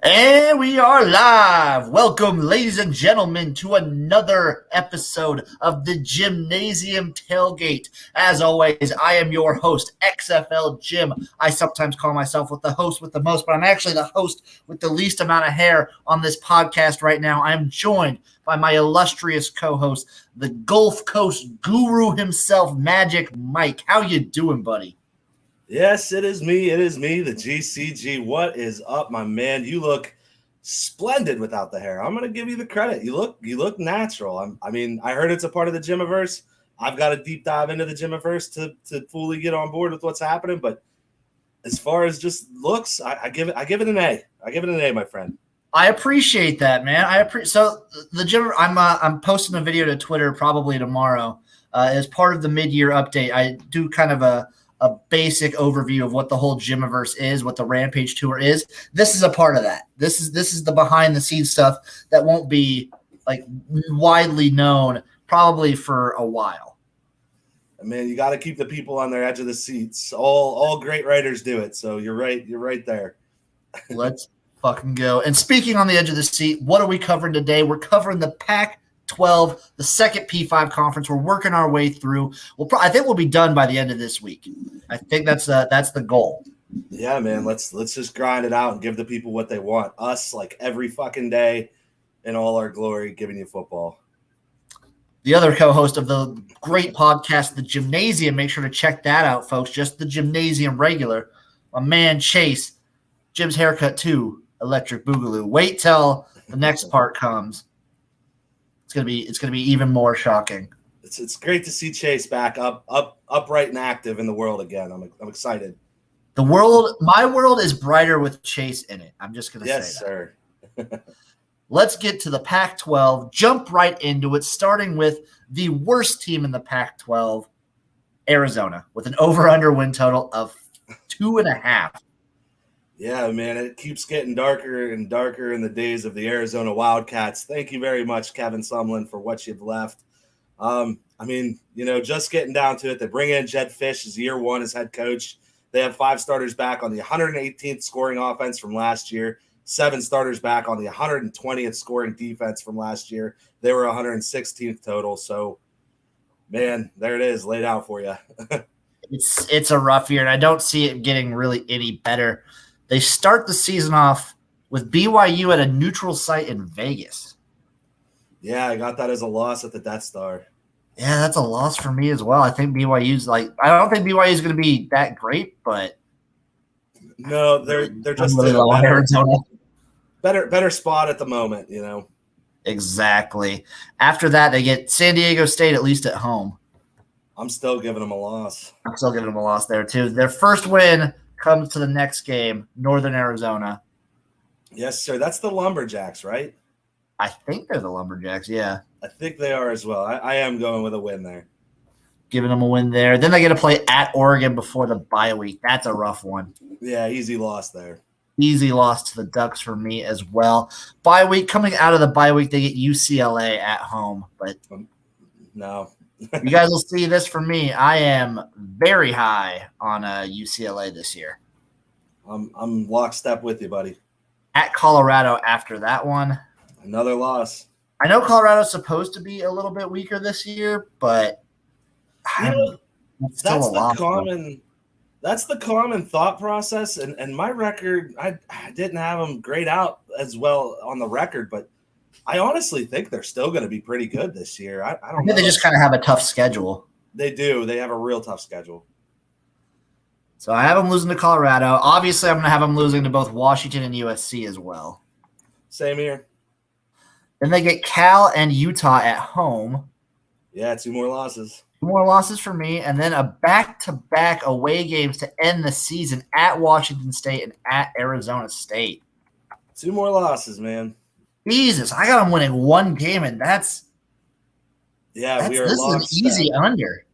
And we are live. Welcome, ladies and gentlemen, to another episode of the Jimnasium Tailgate. As always, I am your host, XFL Jim. I sometimes call myself the host with the most, but I'm actually the host with the least amount of hair on this podcast right now. I am joined by my illustrious co-host, the Gulf Coast guru himself, Magic Mike. How you doing, buddy? Yes, it is me, the GCG. What is up, my man? You look splendid without the hair. I'm going to give you the credit. You look natural. I heard it's a part of the Gymiverse. I've got to deep dive into the Gymiverse to fully get on board with what's happening. But as far as just looks, I give it an A. I give it an A, my friend. I appreciate that, man. So the gym. I'm posting a video to Twitter probably tomorrow. As part of the mid-year update, I do kind of a basic overview of what the whole Gymiverse is, what the Rampage Tour is. This is a part of that. This is the behind-the-scenes stuff that won't be like widely known probably for a while. Man, you got to keep the people on their edge of the seats. All great writers do it. So you're right there. Let's fucking go. And speaking on the edge of the seat, what are we covering today? We're covering the PAC 12, the second P5 conference. We're working our way through. I think we'll be done by the end of this week. I think that's the goal. Yeah, man. Let's just grind it out and give the people what they want. Us, like every fucking day, in all our glory, giving you football. The other co-host of the great podcast, The Jimnasium. Make sure to check that out, folks. Just The Jimnasium regular. My man Chase, Jim's haircut too. Electric Boogaloo. Wait till the next part comes. It's gonna be even more shocking. It's great to see Chase back upright and active in the world again. I'm excited. My world is brighter with Chase in it. I'm just gonna say that. Yes, sir. Let's get to the Pac-12. Jump right into it, starting with the worst team in the Pac-12, Arizona, with an over/under win total of 2.5. Yeah, man, it keeps getting darker and darker in the days of the Arizona Wildcats. Thank you very much, Kevin Sumlin, for what you've left. Just getting down to it, they bring in Jed Fish as year one as head coach. They have 5 starters back on the 118th scoring offense from last year, 7 starters back on the 120th scoring defense from last year. They were 116th total. So, man, there it is, laid out for you. It's a rough year, and I don't see it getting really any better. They start the season off with BYU at a neutral site in Vegas. Yeah, I got that as a loss at the Death Star. Yeah, that's a loss for me as well. I think BYU's I don't think BYU is going to be that great, but no, they're just really low on Arizona. Better spot at the moment, Exactly. After that, they get San Diego State at least at home. I'm still giving them a loss. I'm still giving them a loss there too. Their first win comes to the next game, Northern Arizona. Yes, sir. That's the Lumberjacks, right? I think they're the Lumberjacks, yeah. I think they are as well. I am going with a win there. Giving them a win there. Then they get to play at Oregon before the bye week. That's a rough one. Yeah, easy loss there. Easy loss to the Ducks for me as well. Bye week, coming out of the bye week, they get UCLA at home. But no. You guys will see this from me. I am very high on UCLA this year. I'm lockstep with you, buddy. At Colorado after that one. Another loss. I know Colorado's supposed to be a little bit weaker this year, but that's the common thought process. And my record, I didn't have them grayed out as well on the record, but I honestly think they're still going to be pretty good this year. I don't know. They just kind of have a tough schedule. They do. They have a real tough schedule. So I have them losing to Colorado. Obviously, I'm going to have them losing to both Washington and USC as well. Same here. Then they get Cal and Utah at home. Yeah, 2 more losses. 2 more losses for me. And then a back-to-back away games to end the season at Washington State and at Arizona State. 2 more losses, man. Jesus, I got them winning 1 game, and we are lockstep. This is an easy under.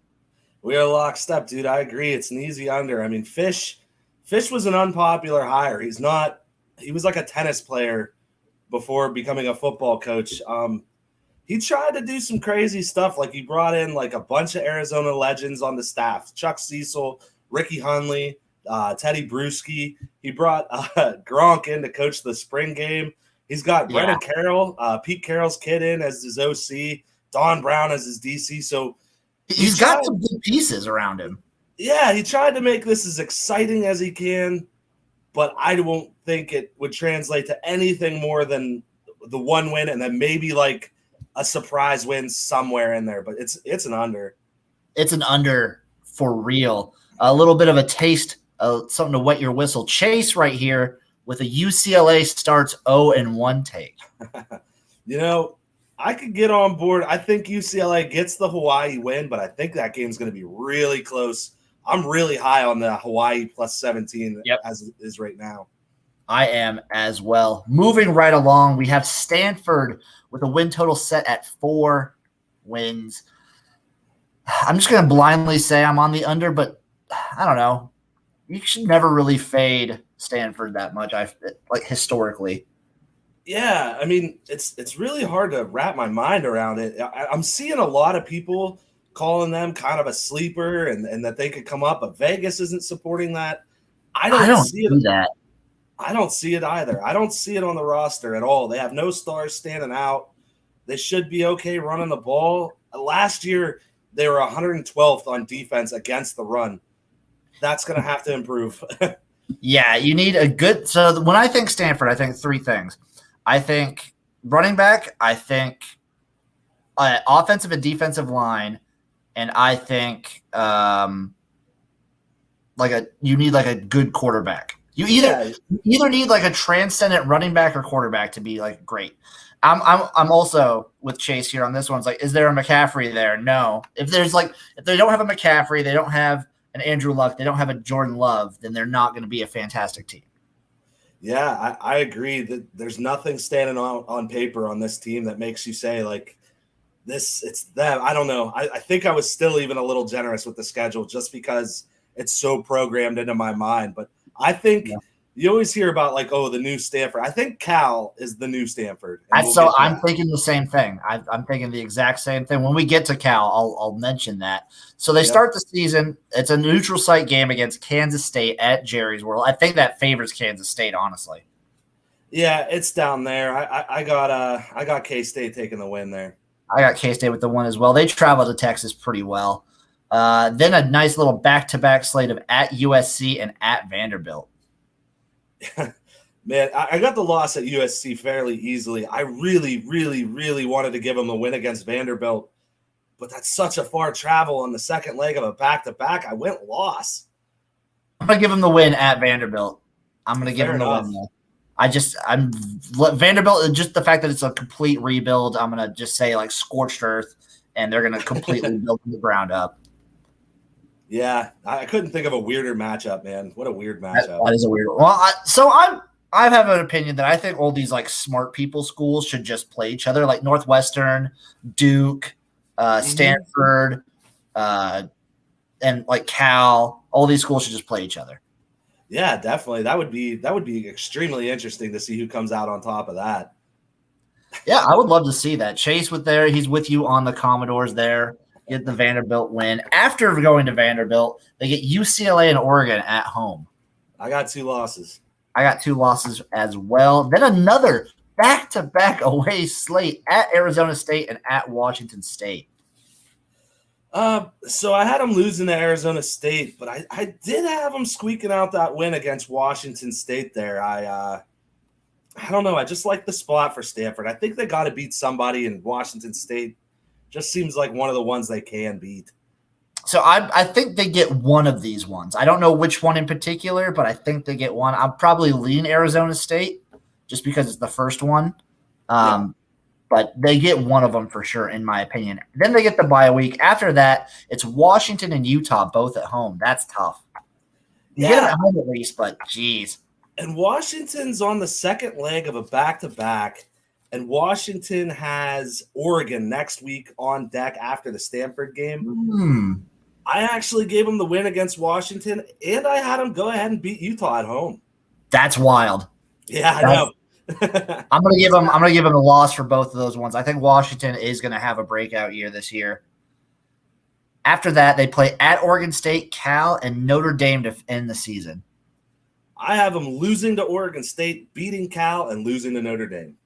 We are lockstep, dude. I agree. It's an easy under. I mean, Fish was an unpopular hire. He was like a tennis player before becoming a football coach. He tried to do some crazy stuff. Like he brought in like a bunch of Arizona legends on the staff. Chuck Cecil, Ricky Hunley, Teddy Bruschi. He brought Gronk in to coach the spring game. He's got Brennan Carroll, Pete Carroll's kid in as his OC, Don Brown as his DC. So he's got some good pieces around him. Yeah, he tried to make this as exciting as he can, but I won't think it would translate to anything more than the one win and then maybe like a surprise win somewhere in there. But it's an under. It's an under for real. A little bit of a taste, something to wet your whistle. Chase right here with a UCLA starts 0-1 take. I could get on board. I think UCLA gets the Hawaii win, but I think that game's going to be really close. I'm really high on the Hawaii plus 17 as it is right now. I am as well. Moving right along, we have Stanford with a win total set at 4 wins. I'm just going to blindly say I'm on the under, but I don't know. You should never really fade Stanford that much, historically. Yeah, I mean, it's really hard to wrap my mind around it. I'm seeing a lot of people calling them kind of a sleeper and that they could come up, but Vegas isn't supporting that. I don't see it. I don't see it either. I don't see it on the roster at all. They have no stars standing out. They should be okay running the ball. Last year, they were 112th on defense against the run. That's going to have to improve. Yeah, you need a good – so when I think Stanford, I think 3 things. I think running back, I think offensive and defensive line, and I think you need like a good quarterback. You either need like a transcendent running back or quarterback to be like great. I'm also with Chase here on this one. It's like, is there a McCaffrey there? No. If they don't have a McCaffrey, they don't have an Andrew Luck, they don't have a Jordan Love, then they're not going to be a fantastic team. Yeah, I agree that there's nothing standing on paper on this team that makes you say like this, it's them. I don't know. I think I was still even a little generous with the schedule just because it's so programmed into my mind. But I think you always hear about like, the new Stanford. I think Cal is the new Stanford. I'm thinking the same thing. I'm thinking the exact same thing. When we get to Cal, I'll mention that. So they start the season. It's a neutral site game against Kansas State at Jerry's World. I think that favors Kansas State, honestly. Yeah, it's down there. I got K-State taking the win there. I got K-State with the one as well. They travel to Texas pretty well. Then a nice little back-to-back slate of at USC and at Vanderbilt. Man, I got the loss at USC fairly easily. I really, really, really wanted to give them a win against Vanderbilt, but that's such a far travel on the second leg of a back-to-back. I went loss. I'm going to give them the win at Vanderbilt. I'm going to give them the win. I'm Vanderbilt, just the fact that it's a complete rebuild, I'm going to just say like scorched earth, and they're going to completely build from the ground up. Yeah, I couldn't think of a weirder matchup, man. What a weird matchup. That is a weird one. Well, I have an opinion that I think all these like smart people schools should just play each other, like Northwestern, Duke, Stanford, and like Cal. All these schools should just play each other. Yeah, definitely. That would be extremely interesting to see who comes out on top of that. Yeah, I would love to see that. Chase he's with you on the Commodores there. Get the Vanderbilt win. After going to Vanderbilt, they get UCLA and Oregon at home. I got 2 losses. I got 2 losses as well. Then another back-to-back away slate at Arizona State and at Washington State. So I had them losing to Arizona State, but I did have them squeaking out that win against Washington State there. I don't know. I just like the spot for Stanford. I think they got to beat somebody in Washington State. Just seems like one of the ones they can beat. So I think they get one of these ones. I don't know which one in particular, but I think they get one. I'll probably lean Arizona State just because it's the first one. But they get one of them for sure, in my opinion. Then they get the bye week. After that, it's Washington and Utah both at home. That's tough. You get them at home at least, but geez. And Washington's on the second leg of a back-to-back. And Washington has Oregon next week on deck after the Stanford game. I actually gave them the win against Washington, and I had them go ahead and beat Utah at home. That's wild. Yeah, I know. I'm gonna give them a loss for both of those ones. I think Washington is gonna have a breakout year this year. After that, they play at Oregon State, Cal, and Notre Dame to end the season. I have them losing to Oregon State, beating Cal, and losing to Notre Dame.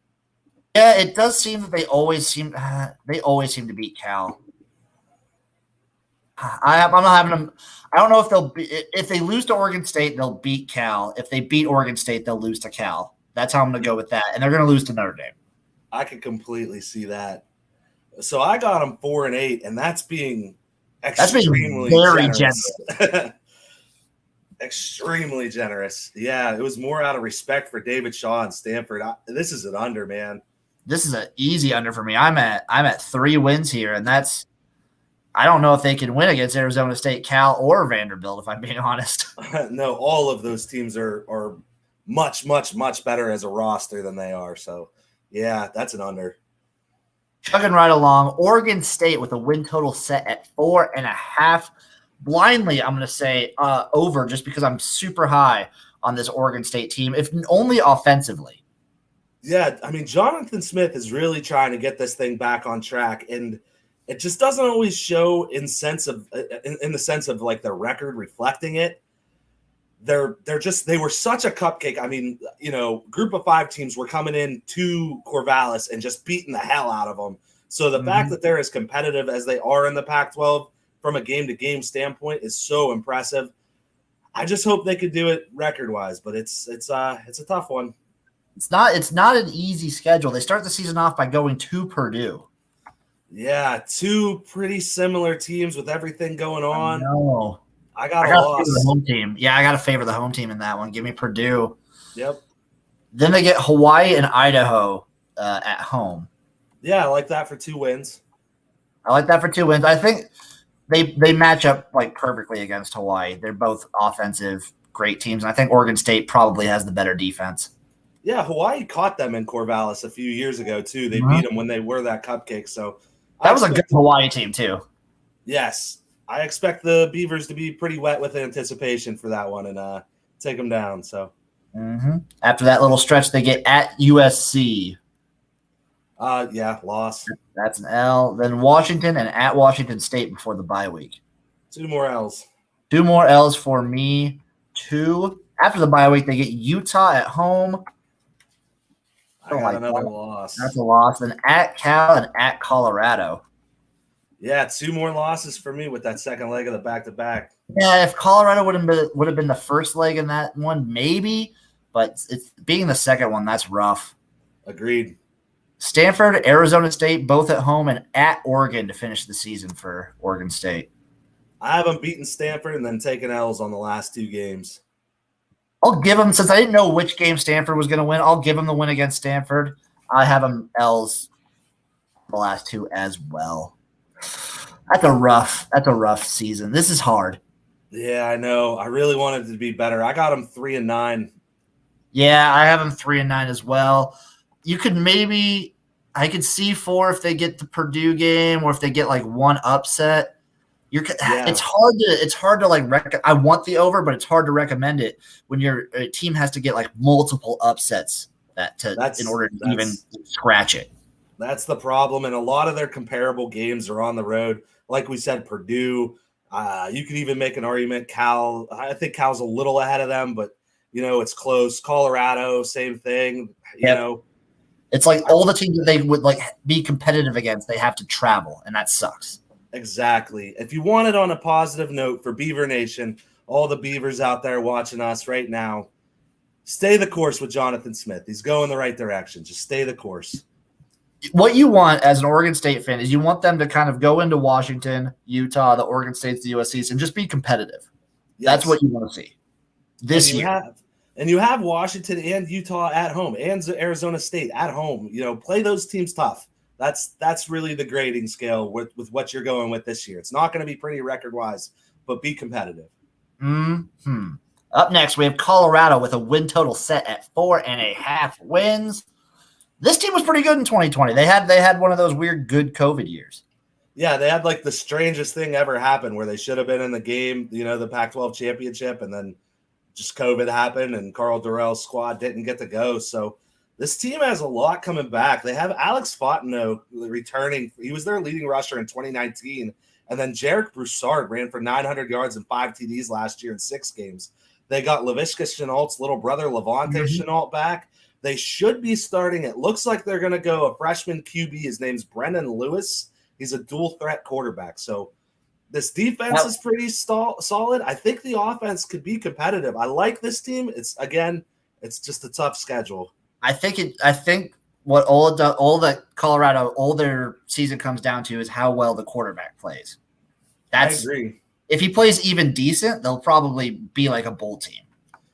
Yeah, it does seem that they always seem to beat Cal. I'm not having them. I don't know if they lose to Oregon State, they'll beat Cal. If they beat Oregon State, they'll lose to Cal. That's how I'm going to go with that, and they're going to lose to Notre Dame. I can completely see that. So I got them 4-8, and that's being extremely very generous. Extremely generous. Yeah, it was more out of respect for David Shaw and Stanford. This is an under, man. This is an easy under for me. I'm at 3 wins here, and that's I don't know if they can win against Arizona State, Cal, or Vanderbilt, if I'm being honest. No, all of those teams are much, much, much better as a roster than they are. So, yeah, that's an under. Chugging right along, Oregon State with a win total set at 4.5. Blindly, I'm going to say over just because I'm super high on this Oregon State team, if only offensively. Yeah, I mean, Jonathan Smith is really trying to get this thing back on track, and it just doesn't always show in the sense of like the record reflecting it. They were such a cupcake. I mean, group of 5 teams were coming in to Corvallis and just beating the hell out of them. So the fact that they're as competitive as they are in the Pac-12 from a game-to-game standpoint is so impressive. I just hope they could do it record-wise, but it's a tough one. It's not an easy schedule. They start the season off by going to Purdue. Yeah, 2 pretty similar teams with everything going on. No. I got a loss. The home team. Yeah, I got to favor the home team in that one. Give me Purdue. Yep. Then they get Hawaii and Idaho at home. Yeah, I like that for 2 wins. I think they match up like perfectly against Hawaii. They're both offensive, great teams, and I think Oregon State probably has the better defense. Yeah, Hawaii caught them in Corvallis a few years ago too. They beat them when they were that cupcake. So that was a good Hawaii team too. Yes, I expect the Beavers to be pretty wet with anticipation for that one and take them down. So after that little stretch, they get at USC. Yeah, loss. That's an L. Then Washington and at Washington State before the bye week. 2 more L's. 2 more L's for me. 2. After the bye week, they get Utah at home. I got another loss. That's a loss. Then at Cal and at Colorado. Yeah, 2 more losses for me with that second leg of the back-to-back. Yeah, if Colorado would have been the first leg in that one, maybe. But it's being the second one, that's rough. Agreed. Stanford, Arizona State, both at home and at Oregon to finish the season for Oregon State. I have them beating Stanford and then taking L's on the last 2 games. I'll give them, since I didn't know which game Stanford was going to win, I'll give them the win against Stanford. I have them L's the last 2 as well. That's a rough season. This is hard. Yeah, I know. I really wanted it to be better. I got them 3-9. Yeah, I have them 3-9 as well. You could I could see 4 if they get the Purdue game or if they get like 1 upset. It's hard to like I want the over, but it's hard to recommend it when your team has to get like multiple upsets in order to even scratch it. That's the problem, and a lot of their comparable games are on the road. Like we said, Purdue. You could even make an argument. Cal. I think Cal's a little ahead of them, but it's close. Colorado, same thing. It's like all the teams that they would like be competitive against, they have to travel, and that sucks. Exactly. If you want it on a positive note for Beaver Nation, all the Beavers out there watching us right now, stay the course with Jonathan Smith. He's going the right direction. Just stay the course. What you want as an Oregon State fan is you want them to kind of go into Washington, Utah, the Oregon States, the USCs, and just be competitive. Yes. That's what you want to see this year. And you have Washington and Utah at home and Arizona State at home. Play those teams tough. That's really the grading scale with what you're going with this year. It's not going to be pretty record-wise, but be competitive. Up next, we have Colorado with a win total set at 4.5 wins. This team was pretty good in 2020. They had one of those weird good COVID years. Yeah, they had like the strangest thing ever happen where they should have been in the game, the Pac-12 championship, and then just COVID happened and Carl Durrell's squad didn't get to go. So this team has a lot coming back. They have Alex Fontenot returning. He was their leading rusher in 2019, And then Jarek Broussard ran for 900 yards and 5 TDs last year in 6 games. They got Laviska Shenault's little brother, Levante Shenault, back. They should be starting. It looks like they're going to go a freshman QB. His name's Brennan Lewis. He's a dual threat quarterback. So this defense is pretty solid. I think the offense could be competitive. I like this team. It's just a tough schedule. I think what all their season comes down to is how well the quarterback plays. I agree. If he plays even decent, they'll probably be like a bowl team.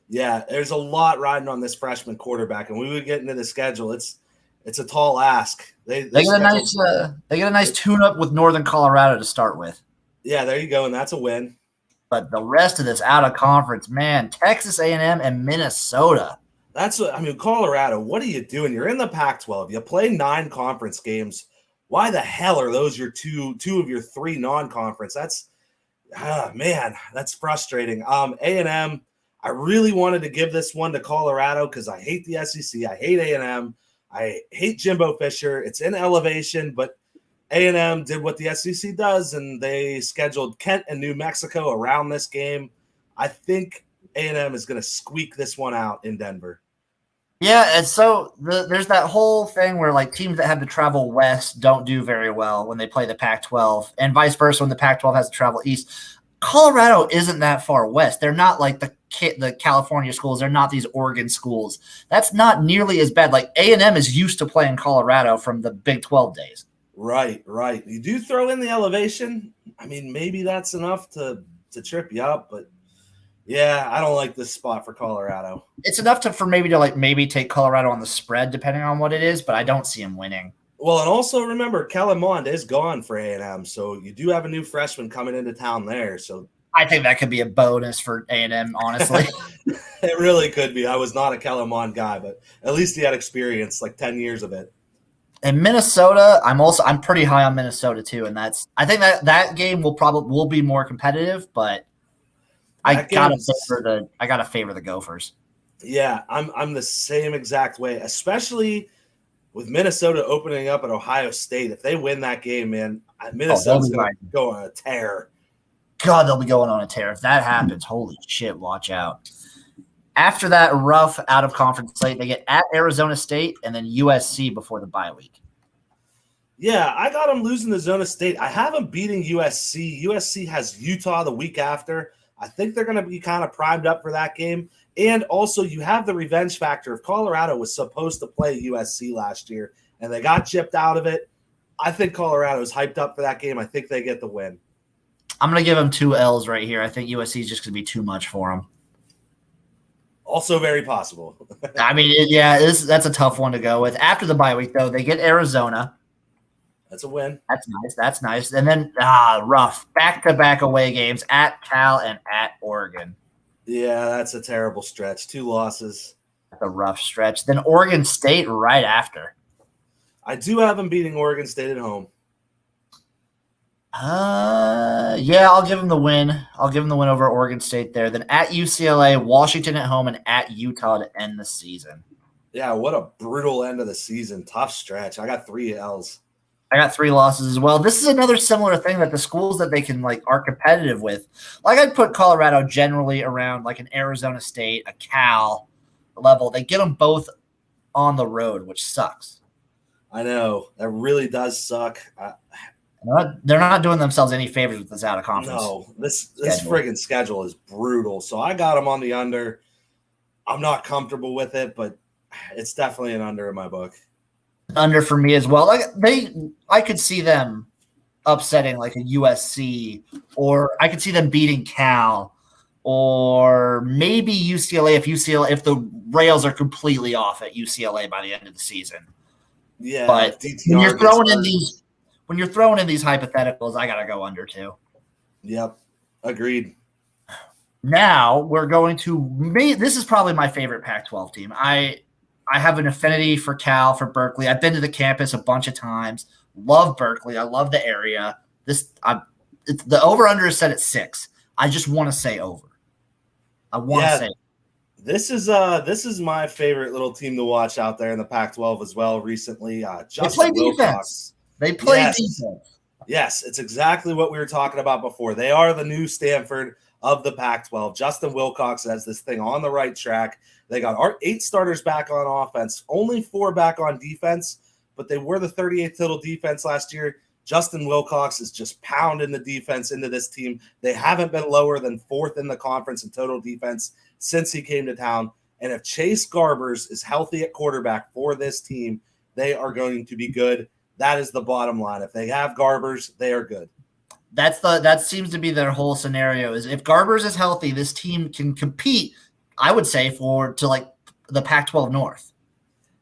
Yeah, there's a lot riding on this freshman quarterback, and we would get into the schedule. It's a tall ask. They get a nice tune-up with Northern Colorado to start with. Yeah, there you go, and that's a win. But the rest of this out of conference, man, Texas A&M and Minnesota. Colorado, what are you doing? You're in the Pac-12. You play 9 conference games. Why the hell are those your two of your 3 non-conference? That's frustrating. A&M, I really wanted to give this one to Colorado because I hate the SEC. I hate A&M. I hate Jimbo Fisher. It's in elevation, but A&M did what the SEC does, and they scheduled Kent and New Mexico around this game. I think A&M is going to squeak this one out in Denver. Yeah, and so there's that whole thing where like teams that have to travel west don't do very well when they play the Pac-12, and vice versa when the Pac-12 has to travel east. Colorado isn't that far west. They're not like the California schools. They're not these Oregon schools. That's not nearly as bad. Like A&M is used to playing Colorado from the Big 12 days. Right. You do throw in the elevation. I mean, maybe that's enough to trip you up, but yeah, I don't like this spot for Colorado. It's enough for maybe take Colorado on the spread, depending on what it is, but I don't see him winning. Well, and also remember, Kellen Mond is gone for A&M, so you do have a new freshman coming into town there. So I think that could be a bonus for A&M, honestly. It really could be. I was not a Kellen Mond guy, but at least he had experience, like 10 years of it. And Minnesota, I'm pretty high on Minnesota too, and I think that game will be more competitive, but I gotta favor the Gophers. Yeah, I'm the same exact way, especially with Minnesota opening up at Ohio State. If they win that game, man, Minnesota's going to go on a tear. God, they'll be going on a tear. If that happens, holy shit, watch out. After that rough out-of-conference slate, they get at Arizona State and then USC before the bye week. Yeah, I got them losing to Arizona State. I have them beating USC. USC has Utah the week after. I think they're going to be kind of primed up for that game. And also, you have the revenge factor. If Colorado was supposed to play USC last year and they got gypped out of it, I think Colorado is hyped up for that game. I think they get the win. I'm going to give them 2 L's right here. I think USC is just going to be too much for them. Also very possible. I mean, that's a tough one to go with. After the bye week, though, they get Arizona. That's a win. That's nice. And then rough back-to-back away games at Cal and at Oregon. Yeah, that's a terrible stretch. 2 losses. That's a rough stretch. Then Oregon State right after. I do have them beating Oregon State at home. Yeah, I'll give them the win. I'll give them the win over Oregon State there. Then at UCLA, Washington at home, and at Utah to end the season. Yeah, what a brutal end of the season. Tough stretch. I got 3 L's. I got 3 losses as well. This is another similar thing that the schools that they can are competitive with. Like I'd put Colorado generally around like an Arizona State, a Cal level. They get them both on the road, which sucks. I know. That really does suck. They're not doing themselves any favors with this out of conference. No, this friggin' schedule is brutal. So I got them on the under. I'm not comfortable with it, but it's definitely an under in my book. Under for me as well. I could see them upsetting like a USC, or I could see them beating Cal, or maybe UCLA if the rails are completely off at UCLA by the end of the season. Yeah, but when you're throwing in these hypotheticals, I gotta go under too. Yep, agreed. Now we're going to this is probably my favorite Pac-12 team. I have an affinity for Cal, for Berkeley. I've been to the campus a bunch of times. Love Berkeley. I love the area. The over-under is set at 6. I just want to say over. I want to say this is my favorite little team to watch out there in the Pac-12 as well recently. They play defense. They play defense. Yes, it's exactly what we were talking about before. They are the new Stanford of the Pac-12. Justin Wilcox has this thing on the right track. They got 8 starters back on offense, only 4 back on defense, but they were the 38th total defense last year. Justin Wilcox is just pounding the defense into this team. They haven't been lower than 4th in the conference in total defense since he came to town. And if Chase Garbers is healthy at quarterback for this team, they are going to be good. That is the bottom line. If they have Garbers, they are good. That seems to be their whole scenario. Is if Garbers is healthy, this team can compete. I would say to like the Pac-12 North.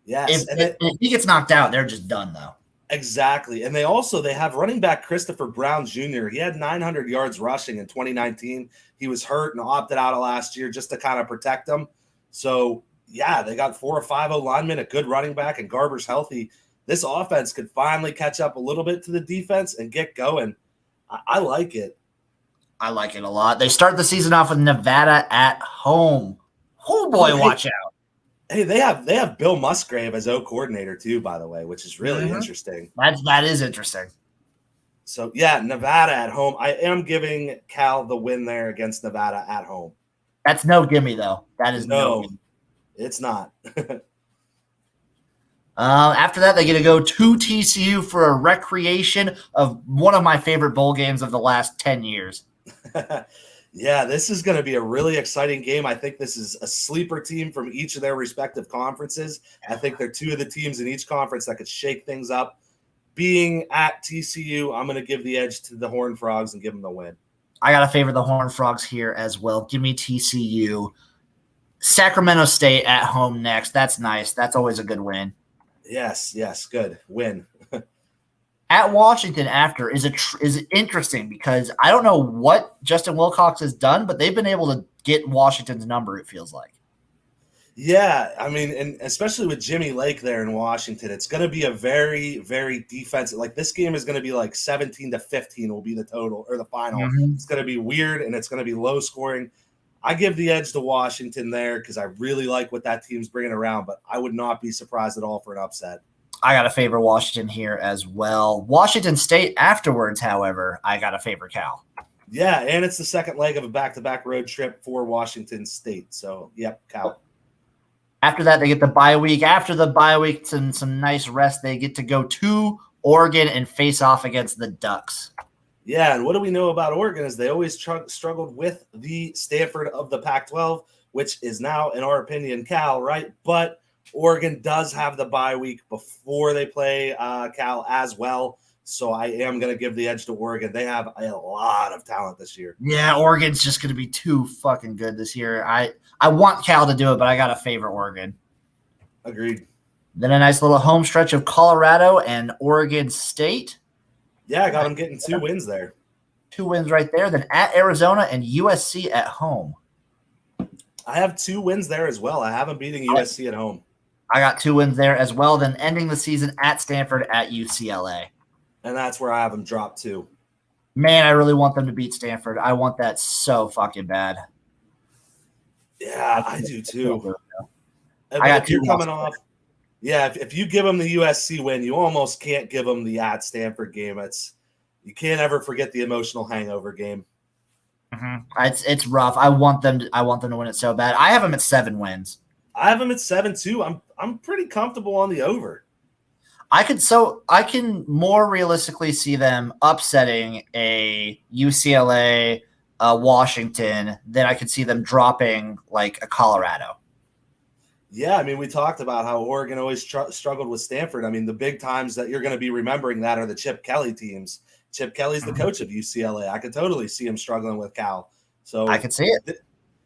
Yes, If he gets knocked out, they're just done though. Exactly, and they have running back Christopher Brown Jr. He had 900 yards rushing in 2019. He was hurt and opted out of last year just to kind of protect him. So yeah, they got 4 or 5 linemen, a good running back, and Garbers healthy. This offense could finally catch up a little bit to the defense and get going. I like it. I like it a lot. They start the season off with Nevada at home. Oh boy, watch out. Hey, they have Bill Musgrave as O coordinator too, by the way, which is really interesting. That is interesting. So yeah, Nevada at home. I am giving Cal the win there against Nevada at home. That's no gimme though. That is no gimme. It's not. After that, they get to go to TCU for a recreation of one of my favorite bowl games of the last 10 years. Yeah, this is going to be a really exciting game. I think this is a sleeper team from each of their respective conferences. I think they're 2 of the teams in each conference that could shake things up. Being at TCU, I'm going to give the edge to the Horned Frogs and give them the win. I got to favor the Horned Frogs here as well. Give me TCU. Sacramento State at home next. That's nice. That's always a good win. Yes, good. Win. At Washington after is interesting because I don't know what Justin Wilcox has done, but they've been able to get Washington's number, it feels like. Yeah, I mean, and especially with Jimmy Lake there in Washington, it's going to be a very, very defensive. Like this game is going to be like 17-15 will be the total or the final. Mm-hmm. It's going to be weird and it's going to be low scoring. I give the edge to Washington there because I really like what that team's bringing around, but I would not be surprised at all for an upset. I got to favor Washington here as well. Washington State afterwards, however, I got to favor Cal. Yeah, and it's the second leg of a back-to-back road trip for Washington State. So, yep, Cal. After that, they get the bye week. After the bye week and some nice rest, they get to go to Oregon and face off against the Ducks. Yeah, and what do we know about Oregon is they always struggled with the Stanford of the Pac-12, which is now, in our opinion, Cal, right? But Oregon does have the bye week before they play Cal as well. So I am going to give the edge to Oregon. They have a lot of talent this year. Yeah, Oregon's just going to be too fucking good this year. I want Cal to do it, but I got to favor Oregon. Agreed. Then a nice little home stretch of Colorado and Oregon State. Yeah, I got them getting 2 wins there. 2 wins right there. Then at Arizona and USC at home. I have 2 wins there as well. I have them beating USC at home. I got 2 wins there as well. Then ending the season at Stanford at UCLA. And that's where I have them drop to. Man, I really want them to beat Stanford. I want that so fucking bad. Yeah, I do too. I got 2 coming off. Yeah, if you give them the USC win, you almost can't give them the at Stanford game. You can't ever forget the emotional hangover game. Mm-hmm. It's rough. I want them to win it so bad. I have them at 7 wins. I have them at 7 too. I'm pretty comfortable on the over. I can more realistically see them upsetting a UCLA, Washington than I could see them dropping like a Colorado. Yeah, I mean, we talked about how Oregon always struggled with Stanford. I mean, the big times that you're going to be remembering that are the Chip Kelly teams. Chip Kelly's the coach of UCLA. I could totally see him struggling with Cal. So I could see it.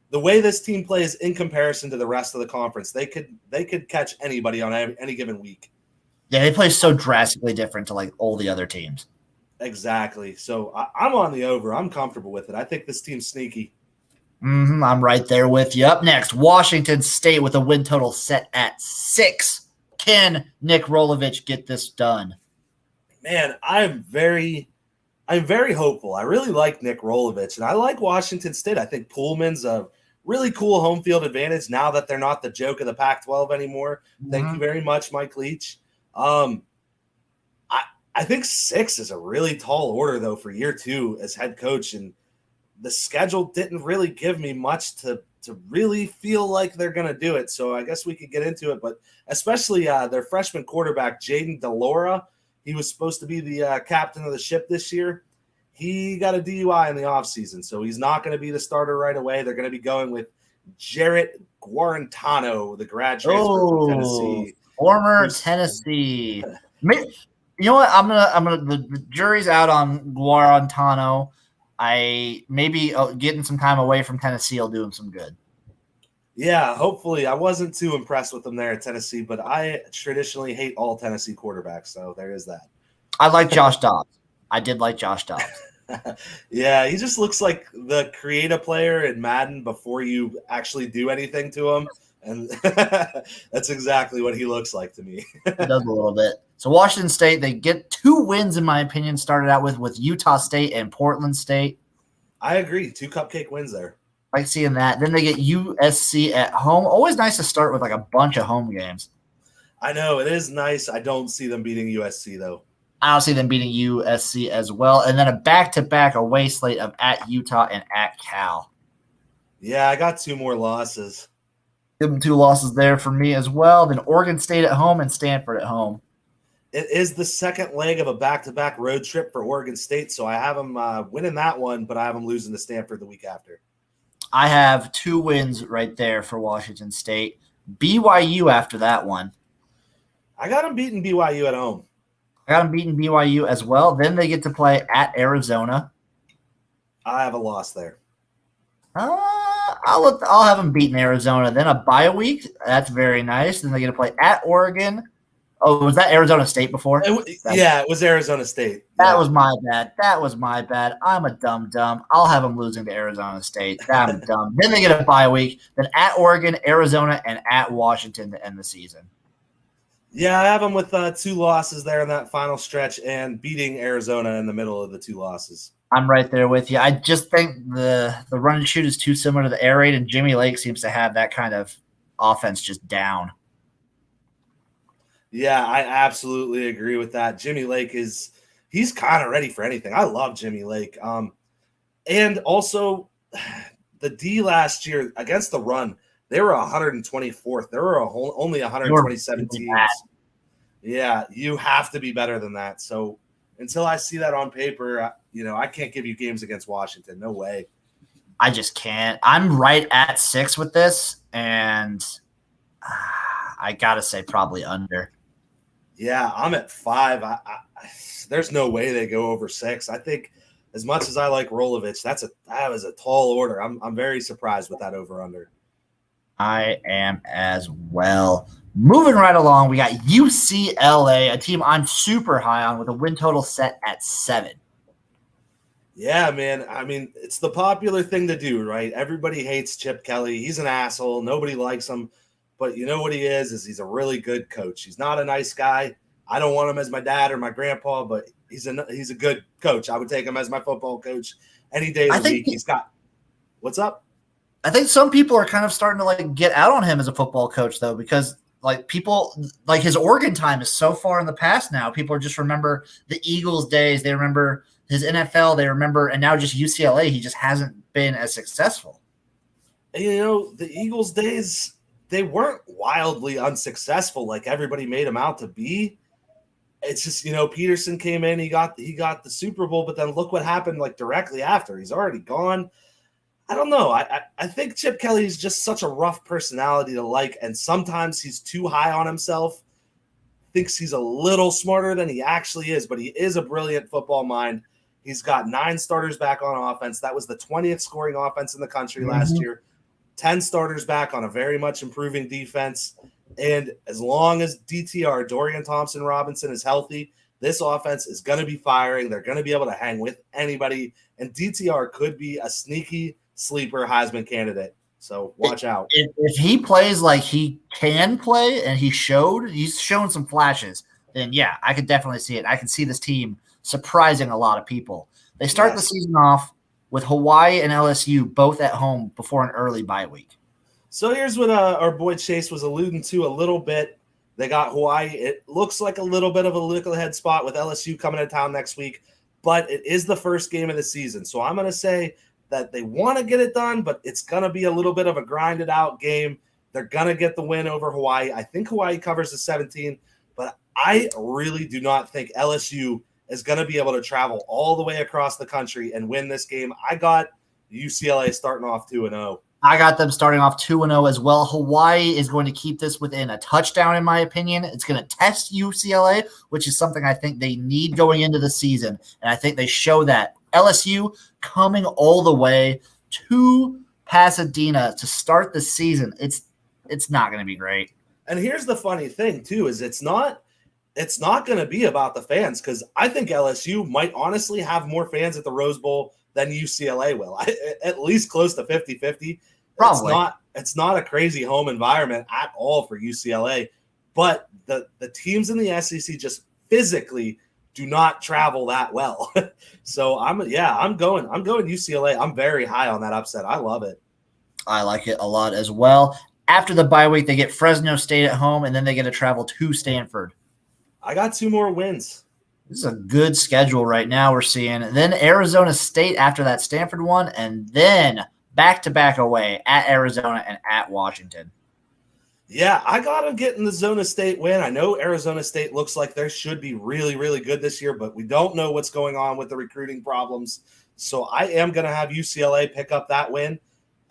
The way this team plays in comparison to the rest of the conference, they could catch anybody on any given week. Yeah, they play so drastically different to like all the other teams. Exactly. So I'm on the over. I'm comfortable with it. I think this team's sneaky. I'm right there with you. Up next, Washington State with a win total set at 6. Can Nick Rolovich get this done? Man, I'm very hopeful. I really like Nick Rolovich, and I like Washington State. I think Pullman's a really cool home field advantage now that they're not the joke of the Pac-12 anymore. Thank you very much, Mike Leach. I think 6 is a really tall order, though, for year 2 as head coach. And the schedule didn't really give me much to really feel like they're going to do it. So I guess we could get into it. But especially their freshman quarterback, Jaden DeLora, he was supposed to be the captain of the ship this year. He got a DUI in the offseason, so he's not going to be the starter right away. They're going to be going with Jarrett Guarantano, the grad transfer from Tennessee. Former Tennessee. You know what? I'm gonna. The jury's out on Guarantano. I maybe getting some time away from Tennessee will do him some good. Yeah, hopefully. I wasn't too impressed with him there at Tennessee, but I traditionally hate all Tennessee quarterbacks, so there is that. I like Josh Dobbs. I did like Josh Dobbs. Yeah, he just looks like the create-a player in Madden before you actually do anything to him. And that's exactly what he looks like to me. He does a little bit. So Washington State, they get 2 wins, in my opinion, started out with Utah State and Portland State. I agree. 2 cupcake wins there. I like seeing that. Then they get USC at home. Always nice to start with like a bunch of home games. I know. It is nice. I don't see them beating USC, though. I don't see them beating USC as well. And then a back-to-back away slate of at Utah and at Cal. Yeah, I got 2 more losses. Give them 2 losses there for me as well. Then Oregon State at home and Stanford at home. It is the second leg of a back-to-back road trip for Oregon State, so I have them winning that one, but I have them losing to Stanford the week after. I have 2 wins right there for Washington State. BYU after that one. I got them beating BYU at home. I got them beating BYU as well. Then they get to play at Arizona. I have a loss there. I'll have them beating Arizona. Then a bye week. That's very nice. Then they get to play at Oregon. Oh, was that Arizona State before? It was Arizona State. That was my bad. I'm a dumb. I'll have them losing to Arizona State. I'm dumb. Then they get a bye week. Then at Oregon, Arizona, and at Washington to end the season. Yeah, I have them with 2 losses there in that final stretch and beating Arizona in the middle of the 2 losses. I'm right there with you. I just think the run and shoot is too similar to the air raid, and Jimmy Lake seems to have that kind of offense just down. Yeah, I absolutely agree with that. Jimmy Lake he's kind of ready for anything. I love Jimmy Lake. And also the D last year against the run, they were 124th. There were only 127 teams. Yeah, you have to be better than that. So until I see that on paper, I can't give you games against Washington. No way. I just can't. I'm right at 6 with this, and I got to say probably under. Yeah, I'm at 5. There's no way they go over 6. I think as much as I like Rolovich, that was a tall order. I'm very surprised with that over-under. I am as well. Moving right along, we got UCLA, a team I'm super high on with a win total set at 7. Yeah, man. I mean, it's the popular thing to do, right? Everybody hates Chip Kelly. He's an asshole. Nobody likes him. But you know what he is he's a really good coach. He's not a nice guy. I don't want him as my dad or my grandpa, but he's a good coach. I would take him as my football coach any day of the week. What's up? I think some people are kind of starting to get out on him as a football coach, though, because people his Oregon time is so far in the past now. People just remember the Eagles days. They remember his NFL. They remember, and now just UCLA. He just hasn't been as successful. The Eagles days, they weren't wildly unsuccessful like everybody made them out to be. It's just, Peterson came in, he got the Super Bowl, but then look what happened directly after. He's already gone. I don't know. I think Chip Kelly is just such a rough personality to like, and sometimes he's too high on himself, thinks he's a little smarter than he actually is, but he is a brilliant football mind. He's got 9 starters back on offense. That was the 20th scoring offense in the country last year. 10 starters back on a very much improving defense. And as long as DTR, Dorian Thompson-Robinson, is healthy, this offense is going to be firing. They're going to be able to hang with anybody. And DTR could be a sneaky sleeper Heisman candidate. So watch out. If he plays like he can play, and he's shown some flashes, then yeah, I could definitely see it. I can see this team surprising a lot of people. They start the season off with Hawaii and LSU both at home before an early bye week. So here's what our boy Chase was alluding to a little bit. They got Hawaii. It looks like a little bit of a nickel-head spot with LSU coming to town next week, but it is the first game of the season. So I'm going to say that they want to get it done, but it's going to be a little bit of a grinded-out game. They're going to get the win over Hawaii. I think Hawaii covers the 17, but I really do not think LSU is going to be able to travel all the way across the country and win this game. I got UCLA starting off 2-0. I got them starting off 2-0 as well. Hawaii is going to keep this within a touchdown, in my opinion. It's going to test UCLA, which is something I think they need going into the season. And I think they show that. LSU coming all the way to Pasadena to start the season. It's not going to be great. And here's the funny thing, too, is it's not going to be about the fans, because I think LSU might honestly have more fans at the Rose Bowl than UCLA will. At least close to 50-50. Probably. It's not a crazy home environment at all for UCLA, but the teams in the SEC just physically do not travel that well. So I'm going UCLA. I'm very high on that upset. I love it. I like it a lot as well. After the bye week, they get Fresno State at home, and then they get to travel to Stanford. I got 2 more wins. This is a good schedule right now we're seeing. Then Arizona State after that Stanford one, and then back-to-back away at Arizona and at Washington. Yeah, I got them getting the Zona State win. I know Arizona State looks like they should be really, really good this year, but we don't know what's going on with the recruiting problems. So I am going to have UCLA pick up that win,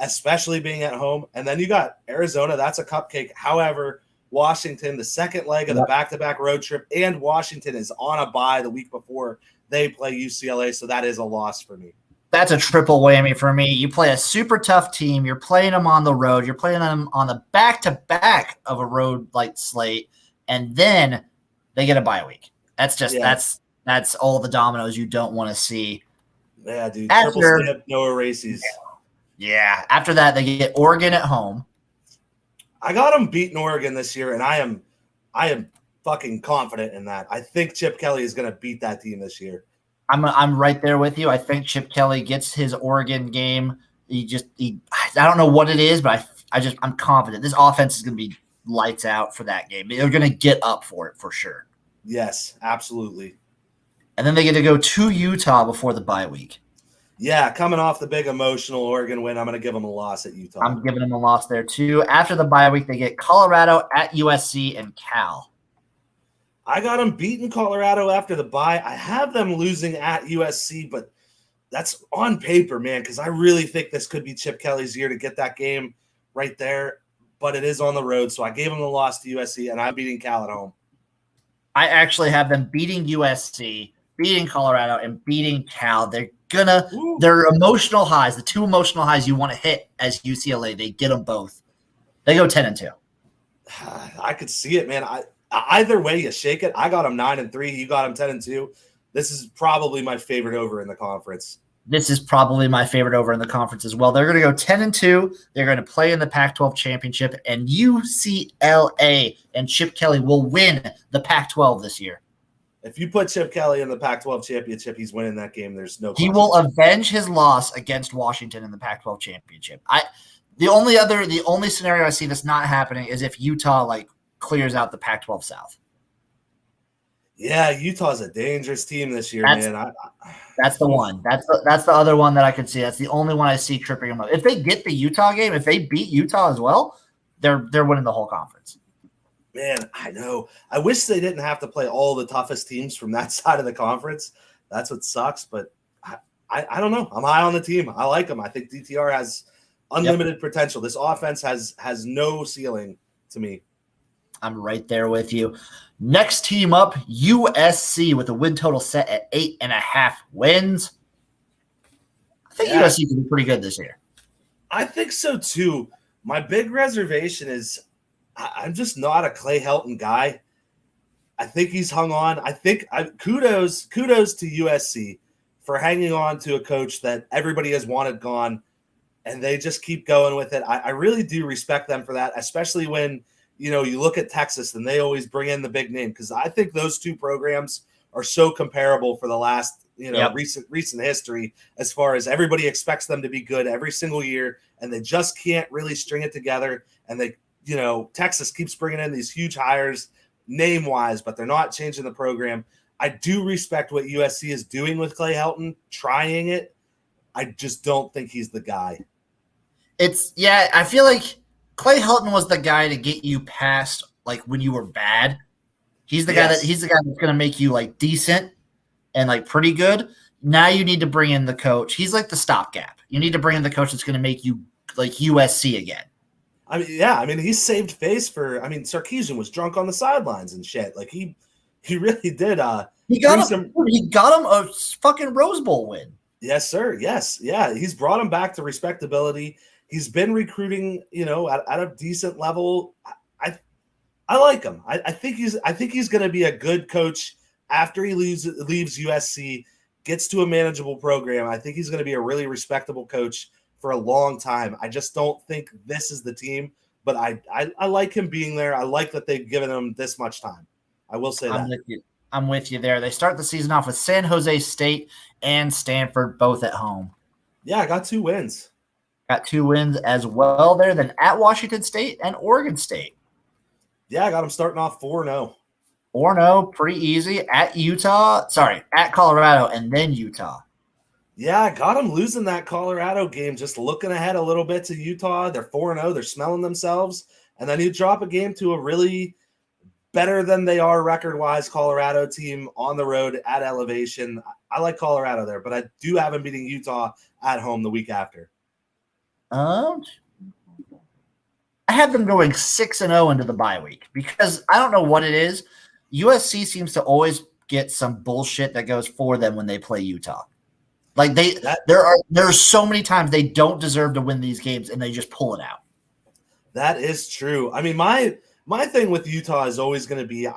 especially being at home. And then you got Arizona. That's a cupcake. However, Washington, the second leg of the back-to-back road trip, and Washington is on a bye the week before they play UCLA, so that is a loss for me. That's a triple whammy for me. You play a super tough team. You're playing them on the road. You're playing them on the back-to-back of a road like slate, and then they get a bye week. That's just that's all the dominoes you don't want to see. Yeah, dude. Triple step, no erases. Yeah. After that, they get Oregon at home. I got them beating Oregon this year, and I am fucking confident in that. I think Chip Kelly is going to beat that team this year. I'm right there with you. I think Chip Kelly gets his Oregon game. I don't know what it is, but I'm confident this offense is going to be lights out for that game. They're going to get up for it for sure. Yes, absolutely. And then they get to go to Utah before the bye week. Yeah, coming off the big emotional Oregon win, I'm going to give them a loss at Utah. I'm giving them a loss there too. After the bye week, they get Colorado at USC and Cal. I got them beating Colorado after the bye. I have them losing at USC, but that's on paper, man, because I really think this could be Chip Kelly's year to get that game right there, but it is on the road, so I gave them the loss to USC, and I'm beating Cal at home. I actually have them beating USC, beating Colorado, and beating Cal. Their emotional highs, the 2 emotional highs you want to hit as UCLA, they get them both. They go 10-2. I could see it, man. Either way you shake it, I got them 9-3. You got them 10-2. This is probably my favorite over in the conference. This is probably my favorite over in the conference as well. They're going to go 10-2. They're going to play in the Pac-12 championship, and UCLA and Chip Kelly will win the Pac-12 this year. If you put Chip Kelly in the Pac-12 championship, he's winning that game. There's no question. He will avenge his loss against Washington in the Pac-12 championship. The only scenario I see this not happening is if Utah clears out the Pac-12 South. Yeah, Utah's a dangerous team this year, man. That's the one. That's the other one that I could see. That's the only one I see tripping them up. If they get the Utah game, if they beat Utah as well, they're winning the whole conference. Man, I know. I wish they didn't have to play all the toughest teams from that side of the conference. That's what sucks, but I don't know. I'm high on the team. I like them. I think DTR has unlimited potential. This offense has no ceiling to me. I'm right there with you. Next team up, USC with a win total set at 8.5 wins. I think USC can be pretty good this year. I think so too. My big reservation is I'm just not a Clay Helton guy. I think he's hung on. Kudos to USC for hanging on to a coach that everybody has wanted gone, and they just keep going with it. I really do respect them for that, especially when you look at Texas and they always bring in the big name, because I think those two programs are so comparable for the last recent history, as far as everybody expects them to be good every single year, and they just can't really string it together. And Texas keeps bringing in these huge hires name-wise, but they're not changing the program. I do respect what USC is doing with Clay Helton, trying it. I just don't think he's the guy. I feel like Clay Helton was the guy to get you past like when you were bad. He's the guy that's going to make you like decent and like pretty good. Now you need to bring in the coach. He's like the stopgap. You need to bring in the coach that's going to make you like USC again. I mean, he saved face for. I mean, Sarkisian was drunk on the sidelines and shit. Like he really did. He got him a fucking Rose Bowl win. Yes, sir. Yes, yeah. He's brought him back to respectability. He's been recruiting, at a decent level. I like him. I think he's going to be a good coach after he leaves USC, gets to a manageable program. I think he's going to be a really respectable coach for a long time. I just don't think this is the team, but I like him being there. I like that they've given him this much time. I will say I'm with you there. They start the season off with San Jose State and Stanford, both at home. Yeah, I got 2 wins. Got 2 wins as well there. Then at Washington State and Oregon State. Yeah, I got them starting off 4-0. 4-0, pretty easy. At Colorado and then Utah. Yeah, I got them losing that Colorado game, just looking ahead a little bit to Utah. They're 4-0. They're smelling themselves. And then you drop a game to a really better than they are record-wise Colorado team on the road at elevation. I like Colorado there, but I do have them beating Utah at home the week after. I had them going 6-0 into the bye week because I don't know what it is. USC seems to always get some bullshit that goes for them when they play Utah. Like there are so many times they don't deserve to win these games and they just pull it out. That is true. I mean, my thing with Utah is always going to be,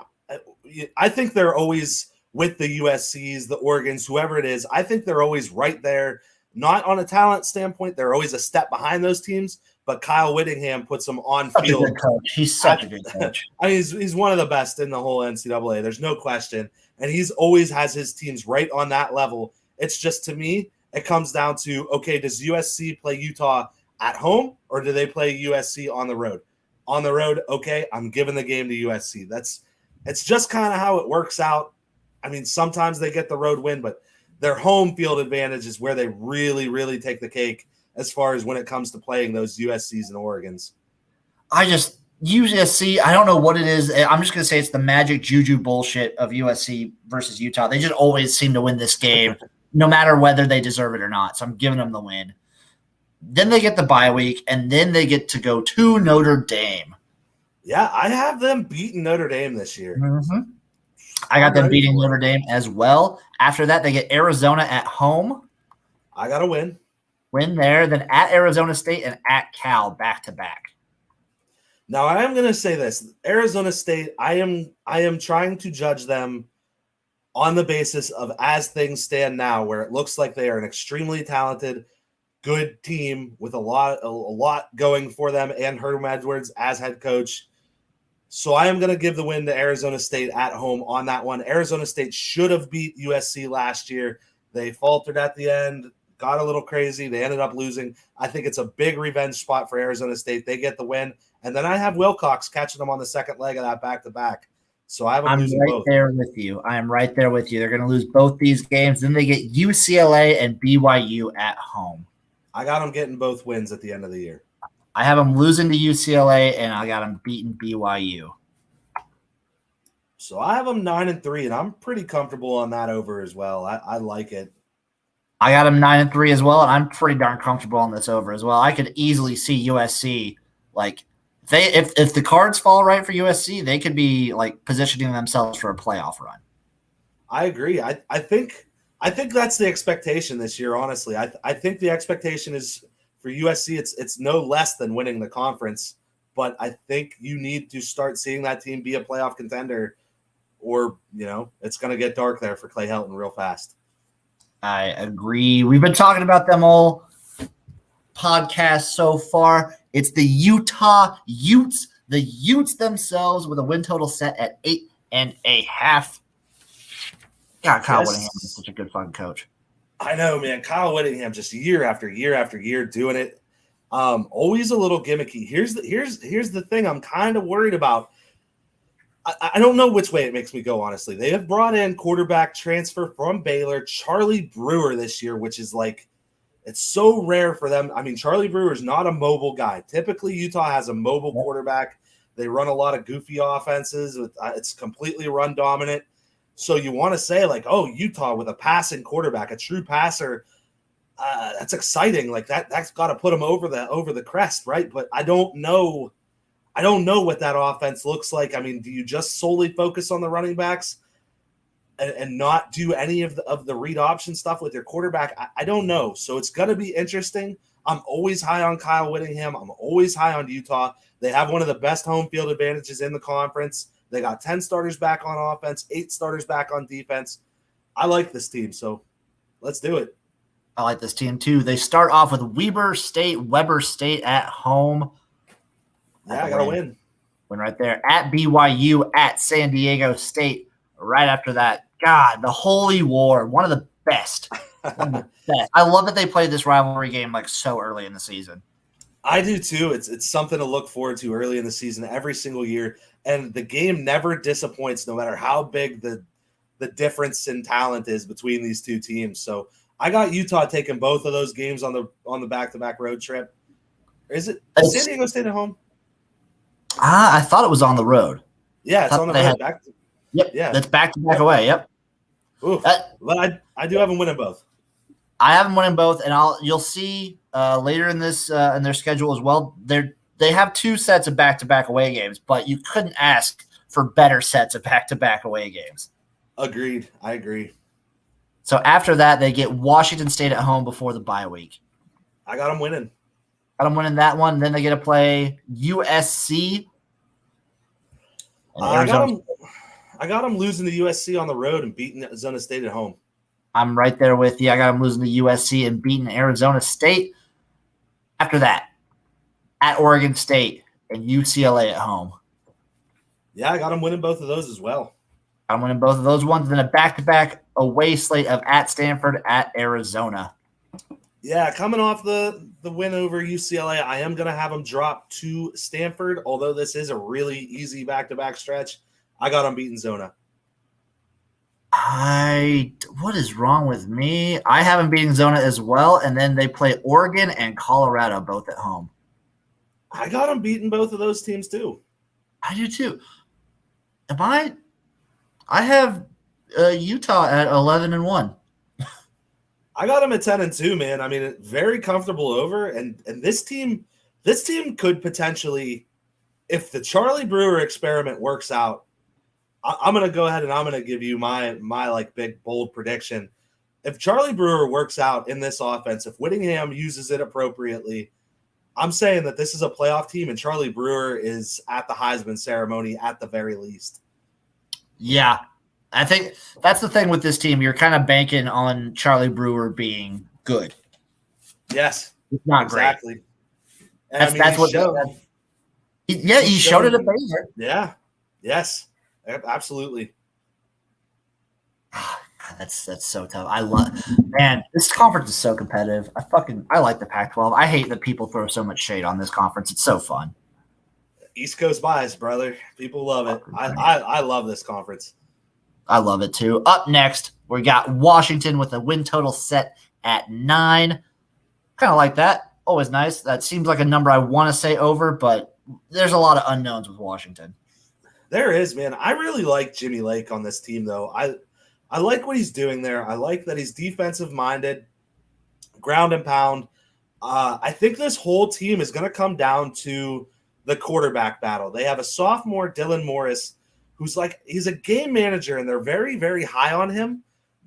I think they're always with the USCs, the Oregons, whoever it is. I think they're always right there. Not on a talent standpoint, they're always a step behind those teams. But Kyle Whittingham puts them on field. He's such a good coach. I mean, he's one of the best in the whole NCAA. There's no question. And he's always has his teams right on that level. It's just, to me, it comes down to, okay, does USC play Utah at home or do they play USC on the road? On the road, okay, I'm giving the game to USC. It's just kind of how it works out. I mean, sometimes they get the road win, but their home field advantage is where they really, really take the cake as far as when it comes to playing those USCs and Oregons. USC, I don't know what it is. I'm just going to say it's the magic juju bullshit of USC versus Utah. They just always seem to win this game, no matter whether they deserve it or not. So I'm giving them the win. Then they get the bye week, and then they get to go to Notre Dame. Yeah, I have them beating Notre Dame this year. Mm-hmm. I got them beating Notre Dame as well. After that, they get Arizona at home. I got to win. Win there. Then at Arizona State and at Cal back-to-back. Now, I am going to say this. Arizona State, I am trying to judge them on the basis of as things stand now, where it looks like they are an extremely talented, good team with a lot going for them, and Herm Edwards as head coach. So I am going to give the win to Arizona State at home on that one. Arizona State should have beat USC last year. They faltered at the end, got a little crazy. They ended up losing. I think it's a big revenge spot for Arizona State. They get the win. And then I have Wilcox catching them on the second leg of that back-to-back. So I have them losing both. There with you. I am right there with you. They're going to lose both these games. Then they get UCLA and BYU at home. I got them getting both wins at the end of the year. I have them losing to UCLA, and I got them beating BYU. So I have them 9-3, and I'm pretty comfortable on that over as well. I like it. I got them 9-3 as well, and I'm pretty darn comfortable on this over as well. I could easily see USC if the cards fall right for USC, they could be like positioning themselves for a playoff run. I agree. I think that's the expectation this year. Honestly, I think the expectation is for USC. It's no less than winning the conference, but I think you need to start seeing that team be a playoff contender, or it's going to get dark there for Clay Helton real fast. I agree. We've been talking about them all podcast so far. It's the Utah Utes, the Utes themselves, with a win total set at 8.5. God, Kyle Whittingham is such a good fun coach. I know, man. Kyle Whittingham just year after year after year doing it. Always a little gimmicky. Here's the thing I'm kind of worried about. I don't know which way it makes me go, honestly. They have brought in quarterback transfer from Baylor, Charlie Brewer, this year, which is like, it's so rare for them. I mean, Charlie Brewer is not a mobile guy. Typically, Utah has a mobile quarterback. They run a lot of goofy offenses. It's completely run dominant. So you want to say, like, oh, Utah with a passing quarterback, a true passer, that's exciting. Like that's got to put them over the crest, right? But I don't know what that offense looks like. I mean, do you just solely focus on the running backs and not do any of the read option stuff with your quarterback? I don't know. So it's going to be interesting. I'm always high on Kyle Whittingham. I'm always high on Utah. They have one of the best home field advantages in the conference. They got 10 starters back on offense, 8 starters back on defense. I like this team, so let's do it. I like this team too. They start off with Weber State at home. Yeah, I got to win. Win right there. At BYU, at San Diego State. Right after that, God, the Holy War, one of the best. I love that they played this rivalry game like so early in the season. I do too. It's something to look forward to early in the season every single year, and the game never disappoints, no matter how big the difference in talent is between these two teams. So I got Utah taking both of those games on the back-to-back road trip. Is San Diego State at home? I thought it was on the road. Yeah, it's on the road. Yep. Yeah, that's back-to-back away. Yep. Oof. But I do have them winning both. I have them winning both, and you'll see later in this in their schedule as well. They have 2 sets of back-to-back away games, but you couldn't ask for better sets of back-to-back away games. Agreed. I agree. So after that, they get Washington State at home before the bye week. I got them winning. Got them winning that one. Then they get to play USC. I got them losing to USC on the road and beating Arizona State at home. I'm right there with you. I got them losing to USC and beating Arizona State. After that, at Oregon State and UCLA at home. Yeah, I got them winning both of those as well. I'm winning both of those ones. Then a back-to-back away slate of at Stanford, at Arizona. Yeah, coming off the win over UCLA, I am going to have them drop to Stanford, although this is a really easy back-to-back stretch. I got them beating Zona. What is wrong with me? I have them beating Zona as well, and then they play Oregon and Colorado both at home. I got them beating both of those teams too. I do too. I have Utah at 11-1. I got them at 10-2, man. I mean, very comfortable over, and this team could potentially, if the Charlie Brewer experiment works out, I'm going to go ahead and I'm going to give you my like big bold prediction. If Charlie Brewer works out in this offense, if Whittingham uses it appropriately, I'm saying that this is a playoff team, and Charlie Brewer is at the Heisman ceremony at the very least. Yeah, I think that's the thing with this team. You're kind of banking on Charlie Brewer being good. Yes. It's not exactly. Great. That's what he showed it at Baylor. Yeah. Yes. Absolutely. That's so tough. This conference is so competitive. I like the Pac-12. I hate that people throw so much shade on this conference. It's so fun. East Coast bias, brother. People love it. I love this conference. I love it too. Up next, we got Washington with a win total set at 9. Kind of like that. Always nice. That seems like a number I want to say over, but there's a lot of unknowns with Washington. There is, man. I really like Jimmy Lake on this team, though. I like what he's doing there. I like that he's defensive-minded, ground and pound. I think this whole team is going to come down to the quarterback battle. They have a sophomore, Dylan Morris, he's a game manager, and they're very, very high on him.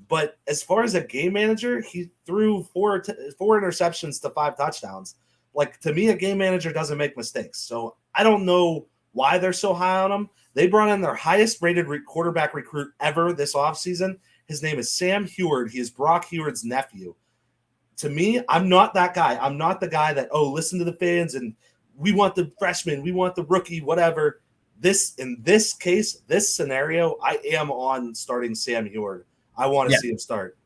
But as far as a game manager, he threw four interceptions to 5 touchdowns. Like, to me, a game manager doesn't make mistakes. So I don't know why they're so high on him. They brought in their highest-rated quarterback recruit ever this offseason. His name is Sam Heward. He is Brock Heward's nephew. To me, I'm not that guy. I'm not the guy that, listen to the fans and we want the freshman, we want the rookie, whatever. In this case, this scenario, I am on starting Sam Heward. I want to see him start.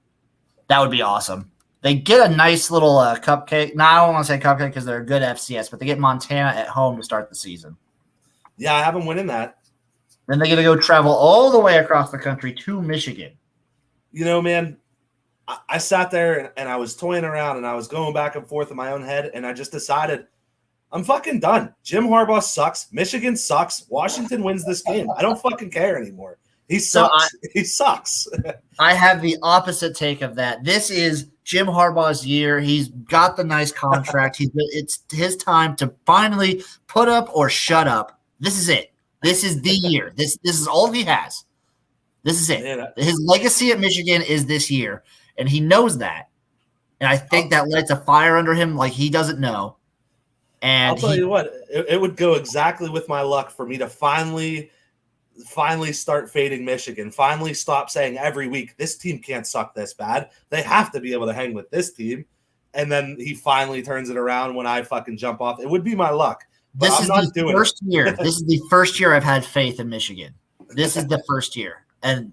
That would be awesome. They get a nice little cupcake. Now, I don't want to say cupcake because they're a good FCS, but they get Montana at home to start the season. Yeah, I have them winning that. Then they're going to go travel all the way across the country to Michigan. You know, man, I sat there and I was toying around and I was going back and forth in my own head, and I just decided I'm fucking done. Jim Harbaugh sucks. Michigan sucks. Washington wins this game. I don't fucking care anymore. He sucks. He sucks. I have the opposite take of that. This is Jim Harbaugh's year. He's got the nice contract. It's his time to finally put up or shut up. This is it. This is the year. This is all he has. This is it. Man, his legacy at Michigan is this year, and he knows that. And I think that lights a fire under him like he doesn't know. And I'll tell you what, it would go exactly with my luck for me to finally start fading Michigan, finally stop saying every week, this team can't suck this bad. They have to be able to hang with this team. And then he finally turns it around when I fucking jump off. It would be my luck. This is the first year. This is the first year I've had faith in Michigan. This is the first year. And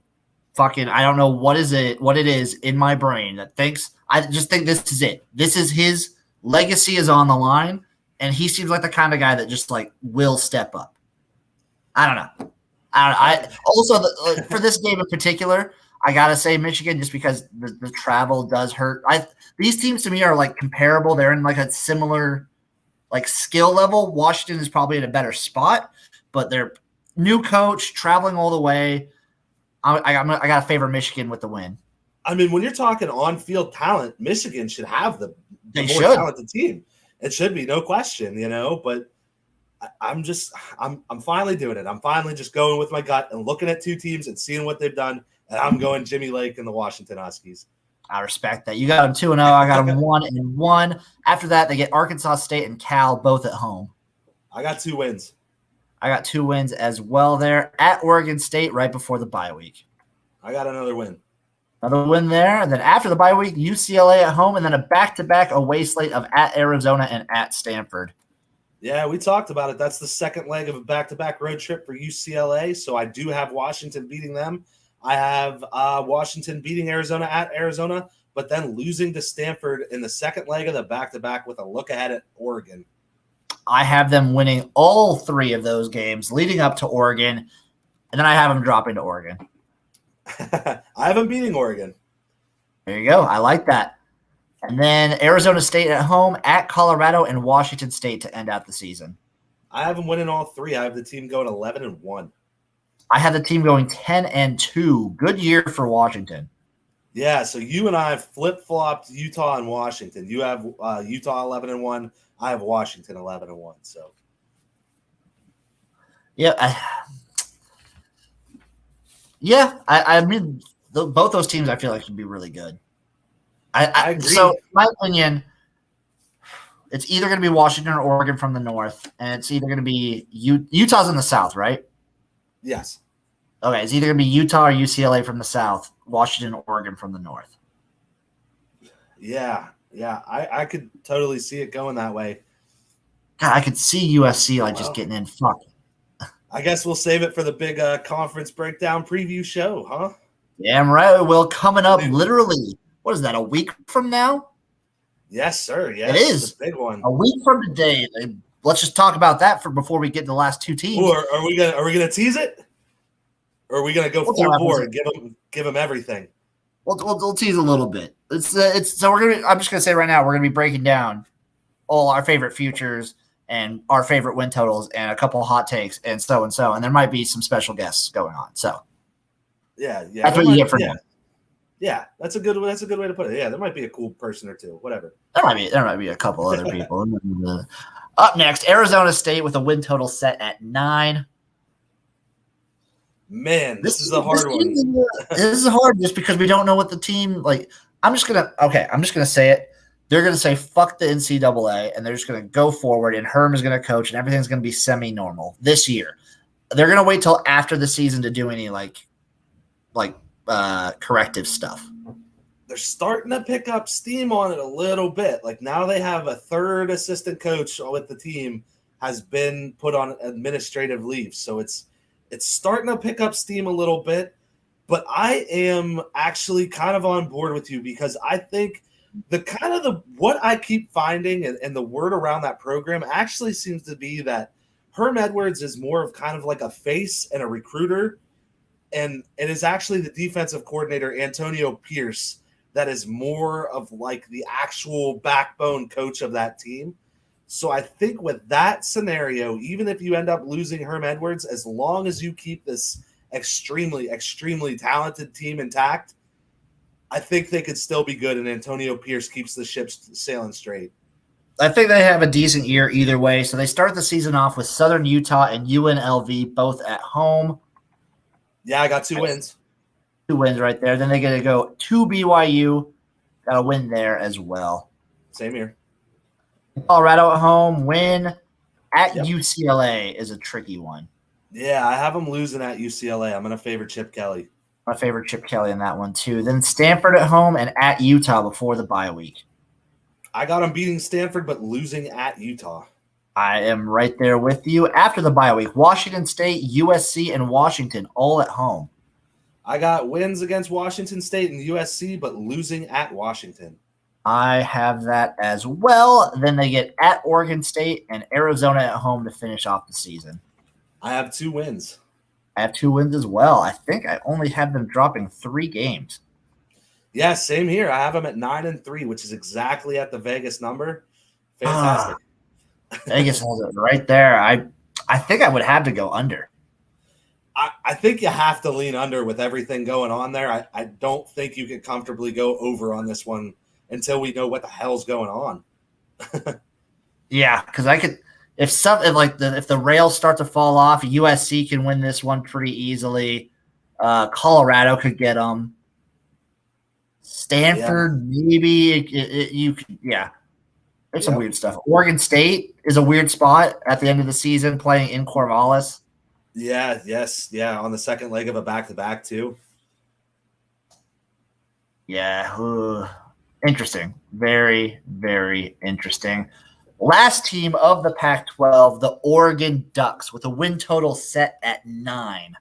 fucking, I don't know what it is in my brain that thinks, I just think this is it. This is his legacy is on the line. And he seems like the kind of guy that just like will step up. I don't know. I also for this game in particular, I gotta say Michigan just because the travel does hurt. These teams to me are like comparable. They're in like a similar like skill level. Washington is probably in a better spot, but they're new coach traveling all the way. I gotta favor Michigan with the win. I mean, when you're talking on-field talent, Michigan should have the more talented team. It should be, no question, you know, but I'm finally doing it. I'm finally just going with my gut and looking at two teams and seeing what they've done, and I'm going Jimmy Lake and the Washington Huskies. I respect that. You got them 2-0. I got them 1-1. After that, they get Arkansas State and Cal both at home. I got 2 wins. I got 2 wins as well there. At Oregon State right before the bye week. I got another win. Another win there. And then after the bye week, UCLA at home, and then a back-to-back away slate of at Arizona and at Stanford. Yeah, we talked about it. That's the second leg of a back-to-back road trip for UCLA. So I do have Washington beating them. I have Washington beating Arizona at Arizona, but then losing to Stanford in the second leg of the back-to-back with a look ahead at Oregon. I have them winning all 3 of those games leading up to Oregon, and then I have them dropping to Oregon. I have them beating Oregon. There you go. I like that. And then Arizona State at home, at Colorado, and Washington State to end out the season. I have them winning all 3. I have the team going 11-1. I have the team going 10-2. Good year for Washington. Yeah, so you and I flip-flopped Utah and Washington. You have Utah 11-1. I have Washington 11-1. So, yeah, I mean, both those teams I feel like should be really good. I agree. So, in my opinion, it's either going to be Washington or Oregon from the north, and it's either going to be Utah's in the south, right? Yes. Okay, it's either going to be Utah or UCLA from the south, Washington or Oregon from the north. Yeah, I could totally see it going that way. God, I could see USC just getting in. Fuck. I guess we'll save it for the big conference breakdown preview show, huh? Damn right. Well, coming up literally, what is that, a week from now? Yes, sir. Yes, it is. It's a big one. A week from today. Let's just talk about that before we get to the last 2 teams. Ooh, are we gonna tease it? Or are we gonna go full bore and give them everything? We'll tease a little bit. So we're gonna. I'm just gonna say right now we're gonna be breaking down all our favorite futures and our favorite win totals and a couple of hot takes and so, and there might be some special guests going on. So yeah, that's what you get for now. Yeah, that's a good way to put it. Yeah, there might be a cool person or two, whatever. There might be a couple other people. Up next, Arizona State with a win total set at 9. Man, this is a hard one. This is hard just because we don't know what the team like. I'm just gonna say it. They're gonna say fuck the NCAA and they're just gonna go forward. And Herm is gonna coach and everything's gonna be semi-normal this year. They're gonna wait till after the season to do any corrective stuff. They're starting to pick up steam on it a little bit. Like now they have a third assistant coach with the team has been put on administrative leave, so it's starting to pick up steam a little bit, but I am actually kind of on board with you because I think what I keep finding and the word around that program actually seems to be that Herm Edwards is more of kind of like a face and a recruiter, and it is actually the defensive coordinator Antonio Pierce that is more of like the actual backbone coach of that team. So I think with that scenario, even if you end up losing Herm Edwards, as long as you keep this extremely, extremely talented team intact, I think they could still be good, and Antonio Pierce keeps the ship sailing straight. I think they have a decent year either way. So they start the season off with Southern Utah and UNLV both at home. Yeah, I got 2 wins. 2 wins right there. Then they get to go to BYU. Got a win there as well. Same here. Colorado at home. Win at Yep. UCLA is a tricky one. Yeah, I have them losing at UCLA. I'm going to favor Chip Kelly. My favorite Chip Kelly in that one too. Then Stanford at home and at Utah before the bye week. I got them beating Stanford but losing at Utah. I am right there with you. After the bye week, Washington State, USC, and Washington all at home. I got wins against Washington State and USC, but losing at Washington. I have that as well. Then they get at Oregon State and Arizona at home to finish off the season. I have 2 wins. I have 2 wins as well. I think I only have them dropping 3 games. Yeah, same here. I have them at 9-3, which is exactly at the Vegas number. Fantastic. Vegas has it right there. I think I would have to go under. I think you have to lean under with everything going on there. I don't think you can comfortably go over on this one until we know what the hell's going on. Yeah, because I could if the rails start to fall off, USC can win this one pretty easily. Colorado could get them. Stanford, maybe you could, yeah. There's some weird stuff. Oregon State is a weird spot at the end of the season playing in Corvallis. Yeah, on the second leg of a back-to-back too. Yeah, interesting. Very, very interesting. Last team of the Pac-12, the Oregon Ducks, with a win total set at 9.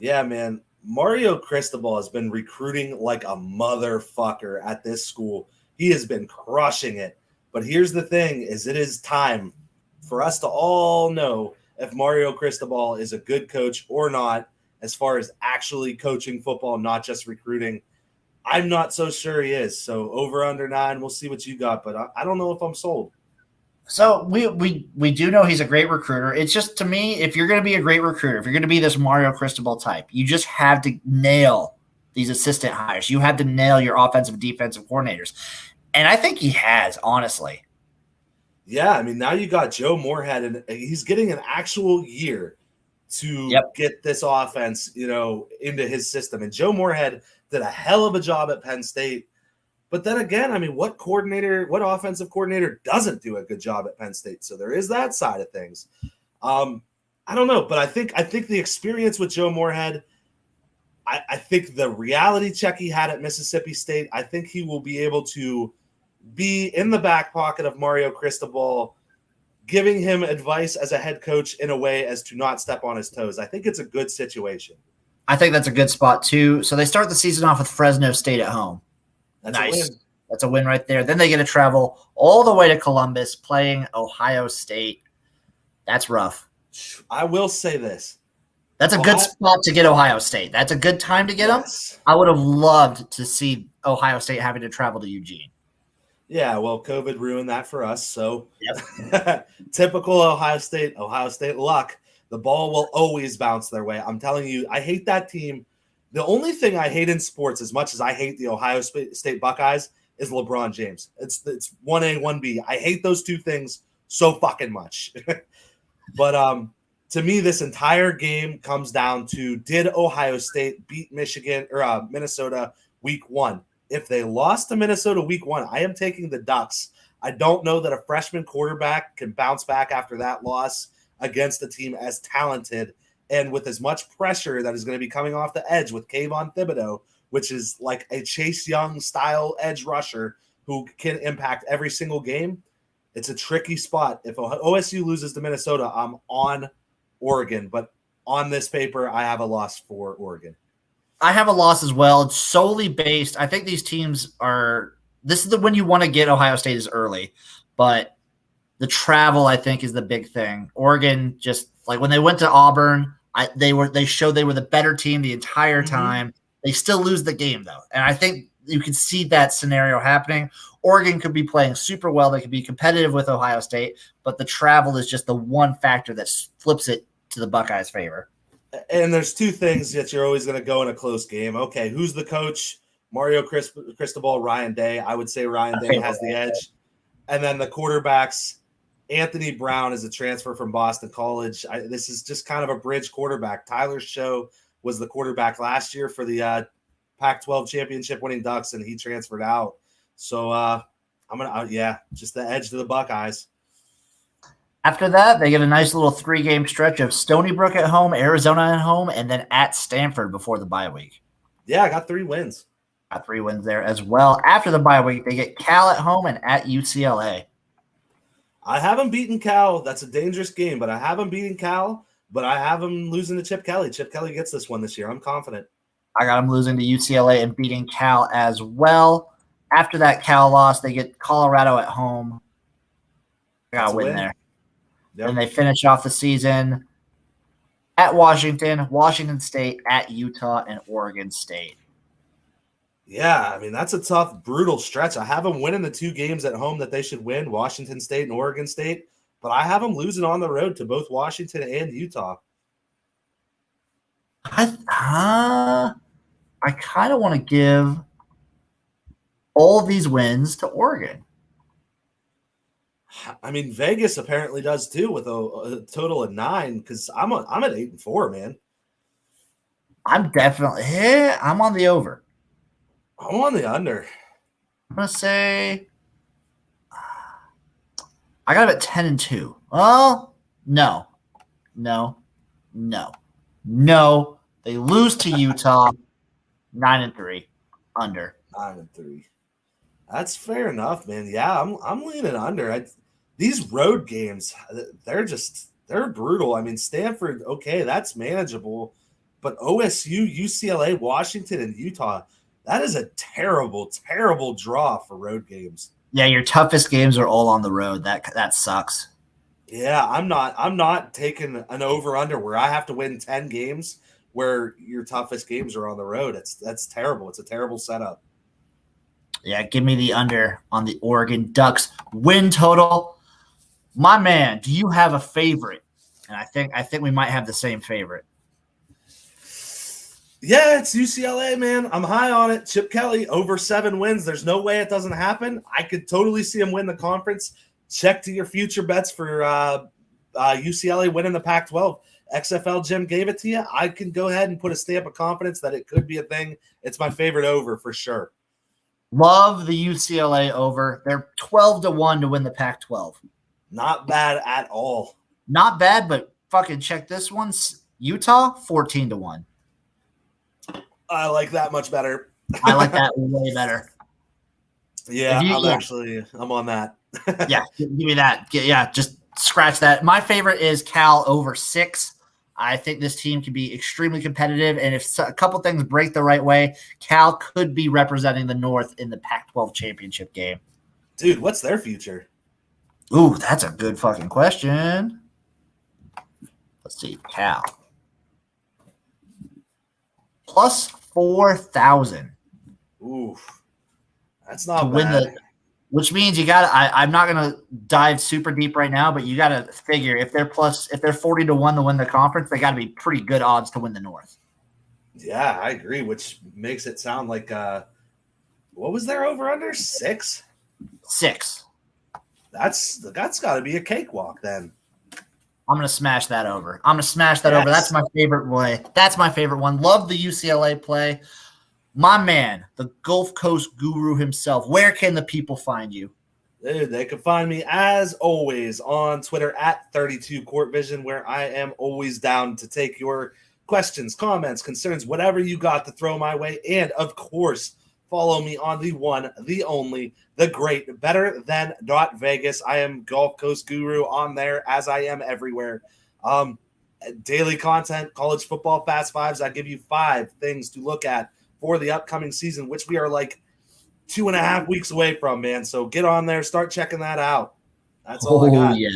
Yeah, man. Mario Cristobal has been recruiting like a motherfucker at this school. He has been crushing it. But here's the thing, is it is time for us to all know if Mario Cristobal is a good coach or not as far as actually coaching football, not just recruiting. I'm not so sure he is. So over under 9, we'll see what you got. But I don't know if I'm sold. So we do know he's a great recruiter. It's just, to me, if you're going to be a great recruiter, if you're going to be this Mario Cristobal type, you just have to nail these assistant hires. You have to nail your offensive and defensive coordinators. And I think he has, honestly. Yeah, I mean, now you got Joe Moorhead, and he's getting an actual year to get this offense, into his system. And Joe Moorhead did a hell of a job at Penn State. But then again, I mean, what offensive coordinator doesn't do a good job at Penn State? So there is that side of things. I don't know, but I think the experience with Joe Moorhead, I think the reality check he had at Mississippi State, I think he will be able to be in the back pocket of Mario Cristobal, giving him advice as a head coach in a way as to not step on his toes. I think it's a good situation. I think that's a good spot too. So they start the season off with Fresno State at home. That's nice. A win. That's a win right there. Then they get to travel all the way to Columbus playing Ohio State. That's rough. I will say this. That's a good spot to get Ohio State. That's a good time to get them. I would have loved to see Ohio State having to travel to Eugene. Yeah, well, COVID ruined that for us. So typical Ohio State luck. The ball will always bounce their way. I'm telling you, I hate that team. The only thing I hate in sports, as much as I hate the Ohio State Buckeyes, is LeBron James. It's 1A, 1B. I hate those two things so fucking much. But to me, this entire game comes down to, did Ohio State beat Minnesota week 1? If they lost to Minnesota week 1, I am taking the Ducks. I don't know that a freshman quarterback can bounce back after that loss against a team as talented and with as much pressure that is going to be coming off the edge with Kayvon Thibodeau, which is like a Chase Young style edge rusher who can impact every single game. It's a tricky spot. If OSU loses to Minnesota, I'm on Oregon, but on this paper, I have a loss for Oregon. I have a loss as well. It's solely based. I think these teams are this is the when you want to get Ohio State is early, but the travel I think is the big thing. Oregon just like when they went to Auburn, they showed they were the better team the entire time. They still lose the game though, and I think you can see that scenario happening. Oregon could be playing super well. They could be competitive with Ohio State, but the travel is just the one factor that flips it to the Buckeyes' favor. And there's two things that you're always going to go in a close game. Okay, who's the coach? Mario Cristobal, Ryan Day. I would say Ryan Day has the edge. And then the quarterbacks, Anthony Brown is a transfer from Boston College. This is just kind of a bridge quarterback. Tyler Show was the quarterback last year for the Pac-12 championship winning Ducks, and he transferred out. So I'm going to, just the edge to the Buckeyes. After that, they get a nice little 3-game stretch of Stony Brook at home, Arizona at home, and then at Stanford before the bye week. Yeah, I got 3 wins. Got 3 wins there as well. After the bye week, they get Cal at home and at UCLA. I haven't beaten Cal. That's a dangerous game, but I haven't beaten Cal, but I have them losing to Chip Kelly. Chip Kelly gets this one this year. I'm confident. I got them losing to UCLA and beating Cal as well. After that Cal loss, they get Colorado at home. I got to win there. Yep. And they finish off the season at Washington, Washington State, at Utah, and Oregon State. Yeah, I mean, that's a tough, brutal stretch. I have them winning the 2 games at home that they should win, Washington State and Oregon State, but I have them losing on the road to both Washington and Utah. I kind of want to give all of these wins to Oregon. I mean, Vegas apparently does too with a total of 9 because I'm at 8-4, man. I'm on the over. I'm on the under. I'm gonna say I got it at 10-2. Well, no. They lose to Utah, 9-3, under. 9-3. That's fair enough, man. Yeah, I'm leaning under. These road games, they're brutal. I mean, Stanford, okay, that's manageable, but OSU, UCLA, Washington, and Utah, that is a terrible, terrible draw for road games. Yeah, your toughest games are all on the road. That sucks. Yeah, I'm not taking an over-under where I have to win 10 games where your toughest games are on the road. That's terrible. It's a terrible setup. Yeah, give me the under on the Oregon Ducks win total. My man, do you have a favorite? And I think we might have the same favorite. Yeah, it's UCLA, man. I'm high on it. Chip Kelly, over 7 wins. There's no way it doesn't happen. I could totally see him win the conference. Check to your future bets for UCLA winning the Pac-12. XFL Jim gave it to you. I can go ahead and put a stamp of confidence that it could be a thing. It's my favorite over for sure. Love the UCLA over. They're 12-1 to win the Pac-12. Not bad at all. Not bad, but fucking check this one. Utah, 14-1. I like that much better. I like that way better. Yeah, I'm on that. Yeah, give me that. Yeah, just scratch that. My favorite is Cal over 6. I think this team can be extremely competitive, and if a couple things break the right way, Cal could be representing the North in the Pac-12 championship game. Dude, what's their future? Ooh, that's a good fucking question. Let's see, Cal. Plus 4,000. Ooh, that's not bad. Which means you got. I'm not gonna dive super deep right now, but you got to figure if they're 40-1 to win the conference, they got to be pretty good odds to win the North. Yeah, I agree. Which makes it sound like what was their over under 6? 6. That's got to be a cakewalk then. I'm gonna smash that over. Over. That's my favorite way. That's my favorite one. Love the UCLA play. My man, the Gulf Coast guru himself. Where can the people find you? Dude, they can find me as always on Twitter at 32courtvision, where I am always down to take your questions, comments, concerns, whatever you got to throw my way. And of course, follow me on the one, the only, the great, better than .Vegas. I am Gulf Coast guru on there as I am everywhere. Daily content, college football, fast fives. I give you 5 things to look at for the upcoming season, which we are like 2.5 weeks away from, man. So get on there, start checking that out. That's all I got. Yeah.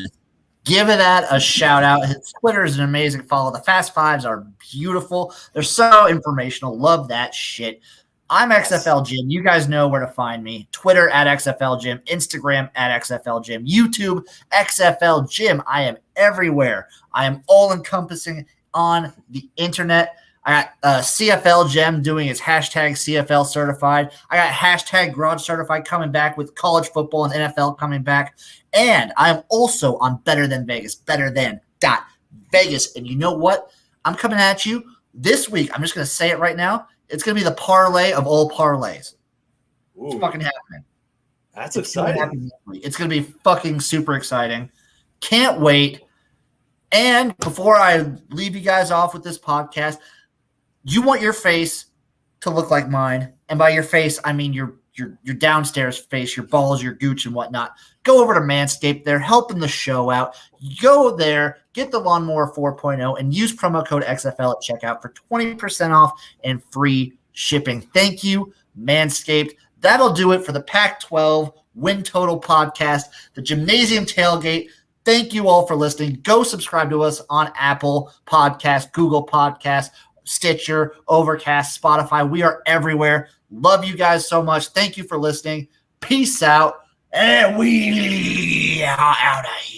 Give that a shout out. His Twitter is an amazing follow. The Fast Fives are beautiful. They're so informational. Love that shit. I'm XFL Jim. You guys know where to find me. Twitter at XFL Jim, Instagram at XFL Jim, YouTube XFL Jim. I am everywhere. I am all encompassing on the internet. I got CFL Jim doing his hashtag CFL certified. I got hashtag Garage certified coming back with college football and NFL coming back. And I'm also on Better Than Vegas, betterthan.vegas. And you know what? I'm coming at you this week. I'm just going to say it right now. It's going to be the parlay of all parlays. Ooh, it's fucking happening. That's exciting. It's going to be fucking super exciting. Can't wait. And before I leave you guys off with this podcast, you want your face to look like mine. And by your face, I mean your downstairs face, your balls, your gooch, and whatnot. Go over to Manscaped. They're helping the show out. Go there, get the Lawnmower 4.0, and use promo code XFL at checkout for 20% off and free shipping. Thank you, Manscaped. That'll do it for the Pac-12 Win Total Podcast, the Jimnasium Tailgate. Thank you all for listening. Go subscribe to us on Apple Podcasts, Google Podcasts, Stitcher, Overcast, Spotify. We are everywhere. Love you guys so much. Thank you for listening. Peace out. And we are out of here.